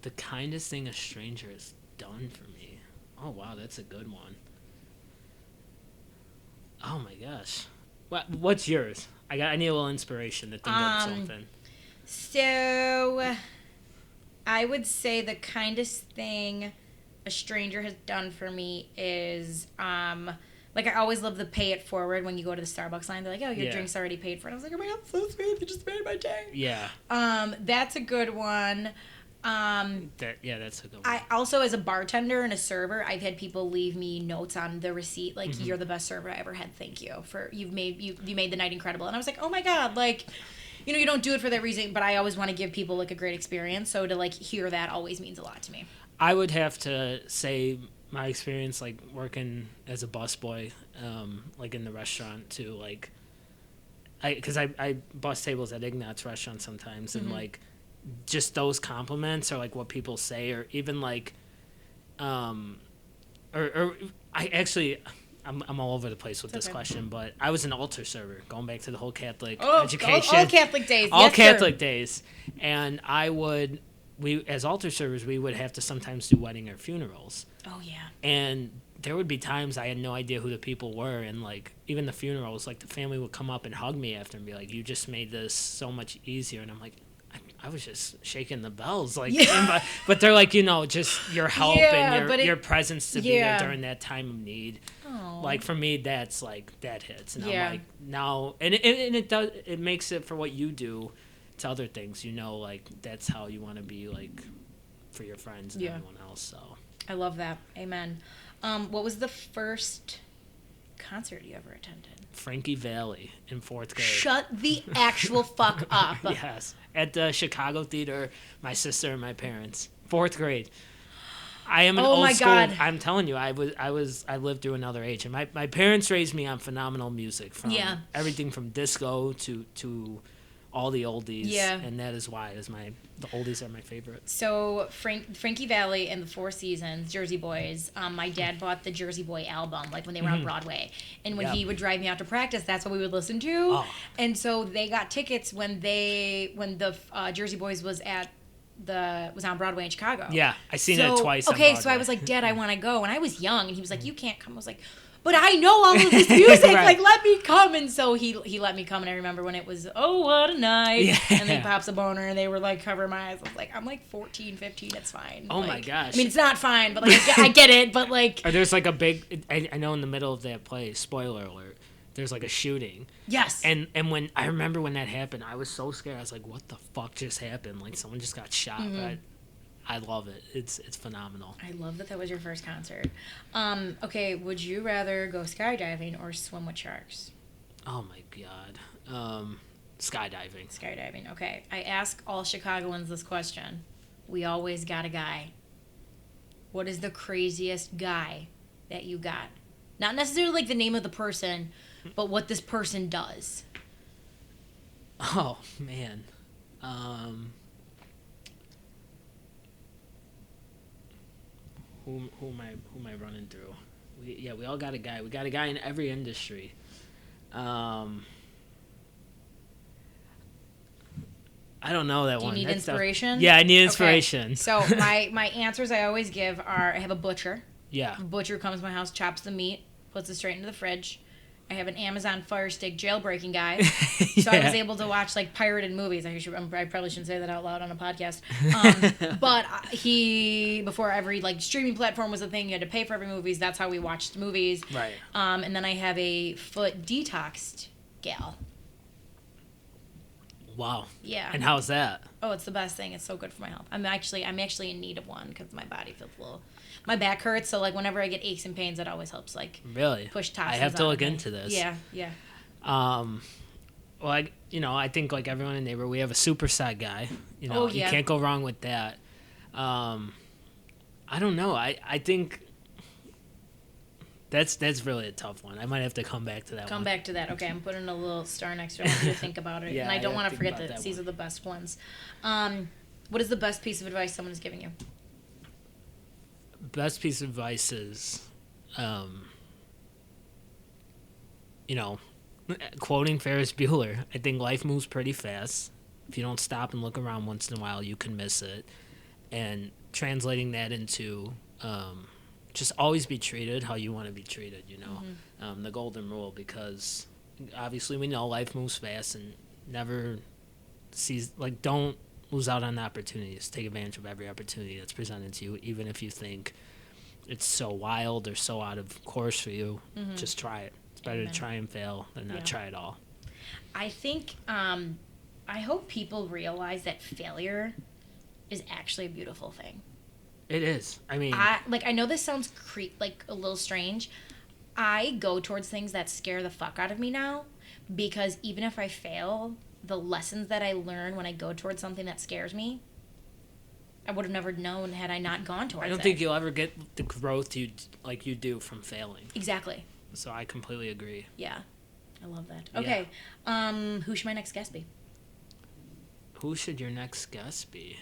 The kindest thing a stranger has done for me? Oh, wow, that's a good one. Oh, my gosh. What's yours? I need a little inspiration to think of something. So... I would say the kindest thing a stranger has done for me is like I always love the pay it forward when you go to the Starbucks line. They're like, "Oh, your drink's already paid for." And I was like, "Oh my god, that's so sweet! You just made my day." Yeah. That's a good one. That's a good one. I also, as a bartender and a server, I've had people leave me notes on the receipt like, "You're the best server I ever had. Thank you for you made the night incredible." And I was like, "Oh my god!" Like, you don't do it for that reason, but I always want to give people like a great experience. So to like hear that always means a lot to me. I would have to say my experience like working as a busboy, like in the restaurant too, like because I bus tables at Ignat's restaurant sometimes, and like just those compliments are like what people say, or even like or I actually I'm all over the place with this question, but I was an altar server, going back to the whole Catholic education, all Catholic days, all Catholic days, and we as altar servers we would have to sometimes do wedding or funerals. Oh yeah. And there would be times I had no idea who the people were, and like even the funerals, like the family would come up and hug me after and be like, "You just made this so much easier," and I'm like, I was just shaking the bells, like, but they're like, just your help and your presence to be there during that time of need. Oh. Like for me, that's like that hits, and I'm like now, and it makes it for what you do to other things. Like that's how you want to be like for your friends and everyone else. So I love that. Amen. What was the first concert you ever attended? Frankie Valli in 4th grade. Shut the actual fuck up. Yes. At the Chicago Theater, my sister and my parents. 4th grade. I am an old school. God. I'm telling you, I lived through another age. And my parents raised me on phenomenal music, from everything from disco to all the oldies. Yeah. And that is why the oldies are my favorite. So Frankie Valli and the Four Seasons, Jersey Boys. My dad bought the Jersey Boy album like when they were on Broadway, and when he would drive me out to practice, that's what we would listen to. Oh. And so they got tickets when the Jersey Boys was on Broadway in Chicago. Yeah, I seen it twice. Okay, so I was like, "Dad, I want to go," and I was young, and he was like, "You can't come." I was like, "But I know all of this music, right. Like let me come." And so he let me come, and I remember when it was "Oh What a Night," and then Pops a Boner, and they were like cover my eyes. I was like, I'm like 14, 15, it's fine. Oh like, my gosh. I mean, it's not fine, but like I get it, but like. Or there's like a big, I know in the middle of that play, spoiler alert, there's like a shooting. Yes. And when I remember when that happened, I was so scared. I was like, what the fuck just happened? Like someone just got shot. But I love it. It's phenomenal. I love that was your first concert. Okay, would you rather go skydiving or swim with sharks? Oh my god. Skydiving. Skydiving. Okay. I ask all Chicagoans this question. We always got a guy. What is the craziest guy that you got? Not necessarily like the name of the person, but what this person does. Oh man. Who am I running through? We all got a guy. We got a guy in every industry. I don't know that one. Do you need inspiration? Yeah, I need inspiration. Okay. So my answers I always give are: I have a butcher. Yeah. A butcher comes to my house, chops the meat, puts it straight into the fridge. I have an Amazon Fire Stick jailbreaking guy. So I was able to watch like pirated movies. I probably shouldn't say that out loud on a podcast. But before every like streaming platform was a thing, you had to pay for every movies. That's how we watched movies. Right. And then I have a foot detoxed gal. Wow. Yeah. And how's that? Oh, it's the best thing. It's so good for my health. I'm actually in need of one because my body feels a little. My back hurts, so like whenever I get aches and pains, it always helps like really push toxins. I have to look into this. Yeah, yeah. Well, I think like everyone in neighbor, we have a super side guy. You can't go wrong with that. I don't know. I think that's really a tough one. I might have to come back to that. Come back to that. Okay, I'm putting a little star next to it. I want you to think about it, and I don't want to forget that these are the best ones. What is the best piece of advice someone has given you? Best piece of advice is, quoting Ferris Bueller, I think life moves pretty fast. If you don't stop and look around once in a while, you can miss it. And translating that into just always be treated how you want to be treated, the golden rule, because obviously we know life moves fast and never don't lose out on opportunities. Take advantage of every opportunity that's presented to you, even if you think it's so wild or so out of course for you, just try it. It's better to try and fail than not try at all. I think, I hope people realize that failure is actually a beautiful thing. It is. I mean, I know this sounds like a little strange. I go towards things that scare the fuck out of me now, because even if I fail, the lessons that I learn when I go towards something that scares me, I would have never known had I not gone towards it. I don't think you'll ever get the growth you do from failing. Exactly. So I completely agree. Yeah. I love that. Okay. Yeah. Who should my next guest be? Who should your next guest be?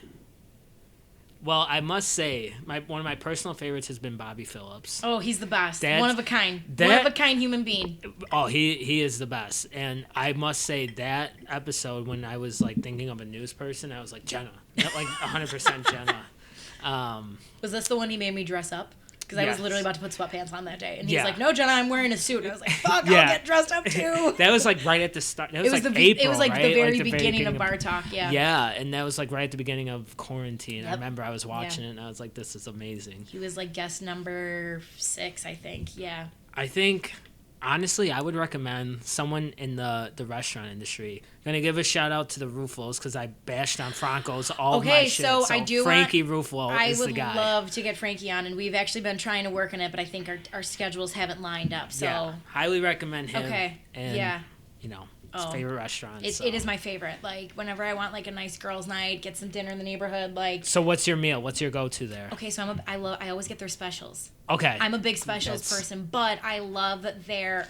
Well, I must say, one of my personal favorites has been Bobby Phillips. Oh, he's the best. One of a kind. One of a kind human being. Oh, he is the best. And I must say, that episode, when I was like thinking of a news person, I was like, Jenna. Like 100% Jenna. Was this the one he made me dress up? Because I was literally about to put sweatpants on that day. And he's like, no, Jenna, I'm wearing a suit. And I was like, fuck, I'll get dressed up too. That was like right at the start. That was April, it was like right? the very beginning of Bar Talk, yeah. Yeah, and that was like right at the beginning of quarantine. I remember I was watching it and I was like, this is amazing. He was like guest number 6, I think. Yeah. I think, honestly, I would recommend someone in the restaurant industry. Gonna give a shout out to the Ruffos because I bashed on Franco's all my shit. So I do Frankie Ruffo is the guy. I would love to get Frankie on, and we've actually been trying to work on it, but I think our schedules haven't lined up. So yeah, highly recommend him. Okay. And, you know, his favorite restaurant. It is my favorite. Like, whenever I want like a nice girls' night, get some dinner in the neighborhood, like. So what's your meal? What's your go-to there? Okay, so I always get their specials. Okay. I'm a big specials person, but I love their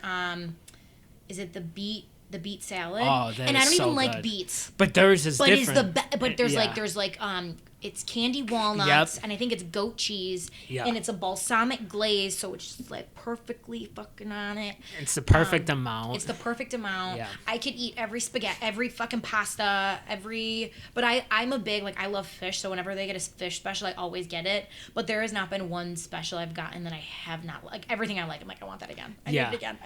is it the beet salad? Oh, and I don't even like beets. But theirs is different. But there's like it's candy walnuts, and I think it's goat cheese, and it's a balsamic glaze, so it's just like perfectly fucking on it. It's the perfect amount. It's the perfect amount. Yeah. I could eat every spaghetti, every fucking pasta, but I'm a big, like, I love fish, so whenever they get a fish special, I always get it. But there has not been one special I've gotten that I have not, like, everything I like, I'm like, I want that again. I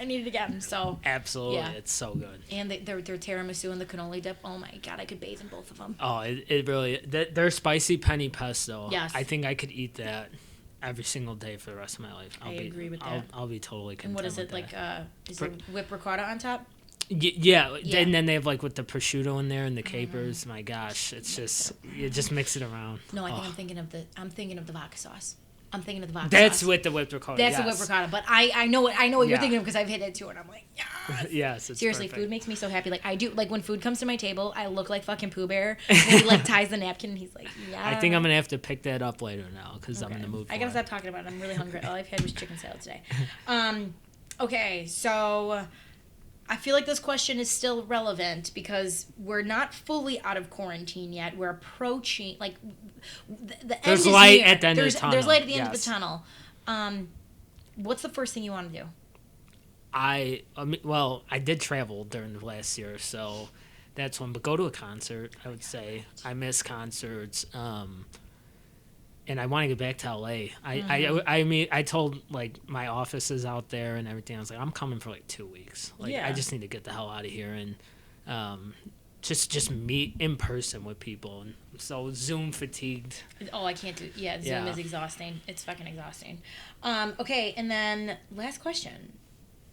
need it again. So absolutely, it's so good. And their tiramisu and the cannoli dip, oh my god, I could bathe in both of them. Oh, it really, their spicy penny pesto. Yes. I think I could eat that every single day for the rest of my life. I agree with that. I'll be totally content. And what is it, like, is it whipped ricotta on top? Yeah, and then they have like with the prosciutto in there and the capers. My gosh, it's just, you just mix it around. No, I think I'm thinking of the vodka sauce. I'm thinking of the vodka That's sauce. with the whipped ricotta. That's the whipped ricotta, but I know what you're thinking of because I've hit it too, and I'm like, yes. Yes, it's seriously, perfect. Food makes me so happy. Like, I do, like, when food comes to my table, I look like fucking Pooh Bear, and he like ties the napkin, and he's like, yeah. I think I'm gonna have to pick that up later now because I'm in the mood for I gotta it. stop talking about it. I'm really hungry. All I've had was chicken salad today. Okay, so I feel like this question is still relevant because we're not fully out of quarantine yet. We're approaching, like, the end is light near. at the end of the tunnel. There's light at the end of the Yes. tunnel. What's the first thing you want to do? I did travel during the last year, so that's one. But go to a concert, I would say. I miss concerts. And I want to get back to LA. I told like my offices out there and everything. I was like, I'm coming for like 2 weeks. Like, I just need to get the hell out of here and just meet in person with people. And so Zoom fatigued. Oh, I can't do. Yeah, Zoom is exhausting. It's fucking exhausting. Okay, and then last question: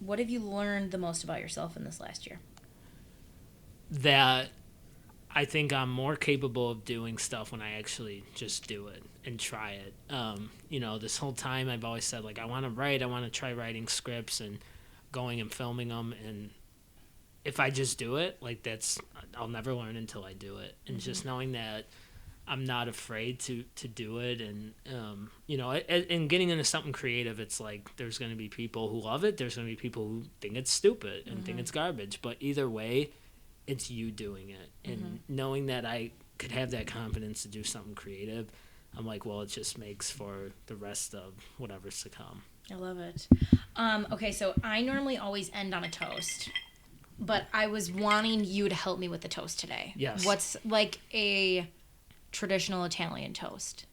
what have you learned the most about yourself in this last year? That I think I'm more capable of doing stuff when I actually just do it and try it. This whole time I've always said, like, I want to write, I want to try writing scripts and going and filming them. And if I just do it, like, I'll never learn until I do it. And just knowing that I'm not afraid to do it. And, and getting into something creative, it's like there's going to be people who love it. There's going to be people who think it's stupid and think it's garbage. But either way, it's you doing it. And knowing that I could have that confidence to do something creative, I'm like, well, it just makes for the rest of whatever's to come. I love it. Okay, so I normally always end on a toast, but I was wanting you to help me with the toast today. Yes. What's like a traditional Italian toast?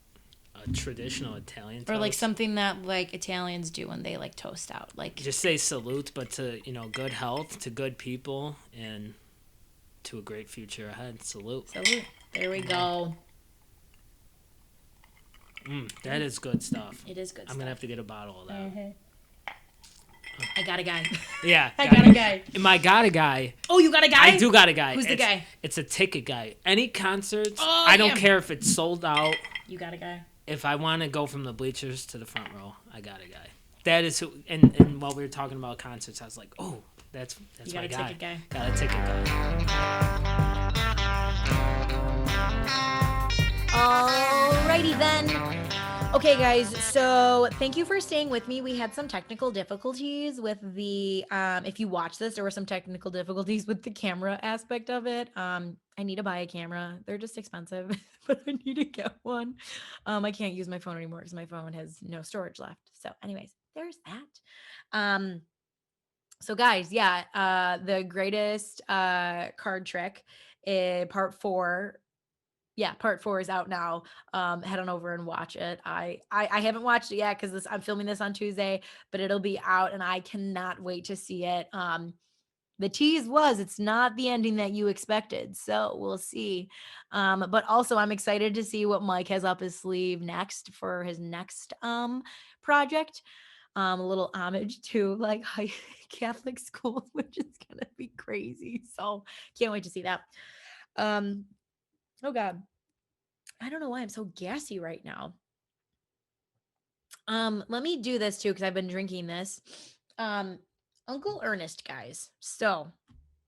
A traditional Italian toast? Or like something that like Italians do when they like toast out. Like, just say salute, but to, good health, to good people, and to a great future ahead. Salute. Salute. There we go. That is good stuff. It is good I'm stuff. going to have to get a bottle of that. I got a guy. Yeah. I got a guy. I got a guy. Oh, you got a guy? I do got a guy. Who's the guy? It's a ticket guy. Any concerts, Oh, I don't care if it's sold out. You got a guy. If I want to go from the bleachers to the front row, I got a guy. That is who. And while we were talking about concerts, I was like, oh, that's my guy. Ticket guy. Got a ticket guy. Alrighty then. Okay, guys, so thank you for staying with me. We had some technical difficulties with the, if you watch this, there were some technical difficulties with the camera aspect of it. I need to buy a camera. They're just expensive, but I need to get one. I can't use my phone anymore because my phone has no storage left. So anyways, there's that. So guys, yeah, the greatest card trick, part 4. Yeah, part 4 is out now. Head on over and watch it. I haven't watched it yet because I'm filming this on Tuesday, but it'll be out and I cannot wait to see it. The tease was it's not the ending that you expected, so we'll see. But also I'm excited to see what Mike has up his sleeve next for his next project. A little homage to like high Catholic schools, which is gonna be crazy. So can't wait to see that. Oh God. I don't know why I'm so gassy right now. Let me do this too, because I've been drinking this. Uncle Ernest, guys. So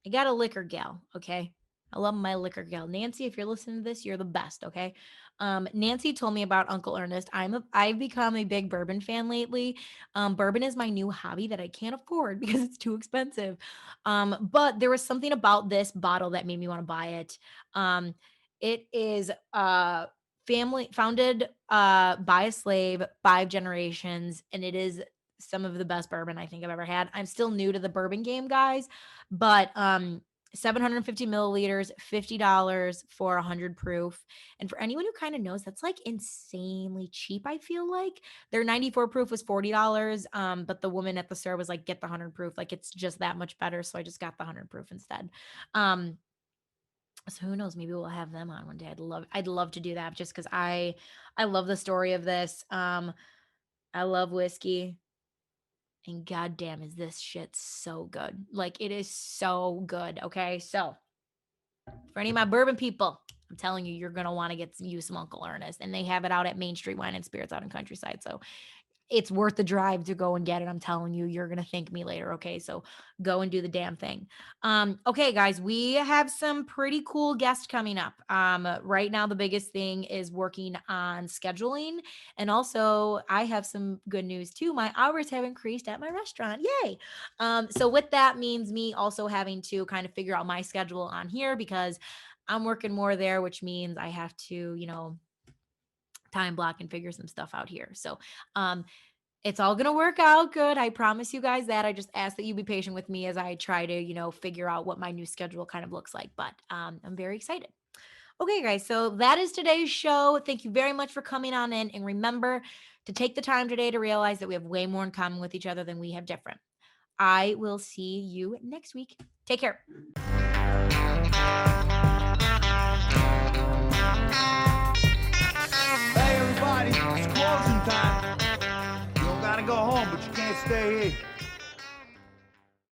I got a liquor gal, okay? I love my liquor gal. Nancy, if you're listening to this, you're the best, okay? Nancy told me about Uncle Ernest. I've become a big bourbon fan lately. Bourbon is my new hobby that I can't afford because it's too expensive. But there was something about this bottle that made me want to buy it. It is family founded by a slave, 5 generations, and it is some of the best bourbon I think I've ever had. I'm still new to the bourbon game, guys, but 750 milliliters, $50 for 100 proof. And for anyone who kind of knows, that's like insanely cheap, I feel like. Their 94 proof was $40, but the woman at the store was like, get the 100 proof. Like, it's just that much better. So I just got the 100 proof instead. So who knows? Maybe we'll have them on one day. I'd love to do that just because I love the story of this. I love whiskey. And goddamn, is this shit so good. Like, it is so good. Okay. So for any of my bourbon people, I'm telling you, you're going to want to get some Uncle Ernest. And they have it out at Main Street Wine and Spirits out in Countryside. So it's worth the drive to go and get it. I'm telling you, you're going to thank me later. Okay. So go and do the damn thing. Okay, guys, we have some pretty cool guests coming up. Right now, the biggest thing is working on scheduling. And also I have some good news too. My hours have increased at my restaurant. Yay. So what that means me also having to kind of figure out my schedule on here because I'm working more there, which means I have to, time block and figure some stuff out here. So, it's all going to work out good. I promise you guys that. I just ask that you be patient with me as I try to, figure out what my new schedule kind of looks like, but, I'm very excited. Okay, guys. So that is today's show. Thank you very much for coming on in. And remember to take the time today to realize that we have way more in common with each other than we have different. I will see you next week. Take care. Hey everybody, it's closing time. You don't gotta go home, but you can't stay here.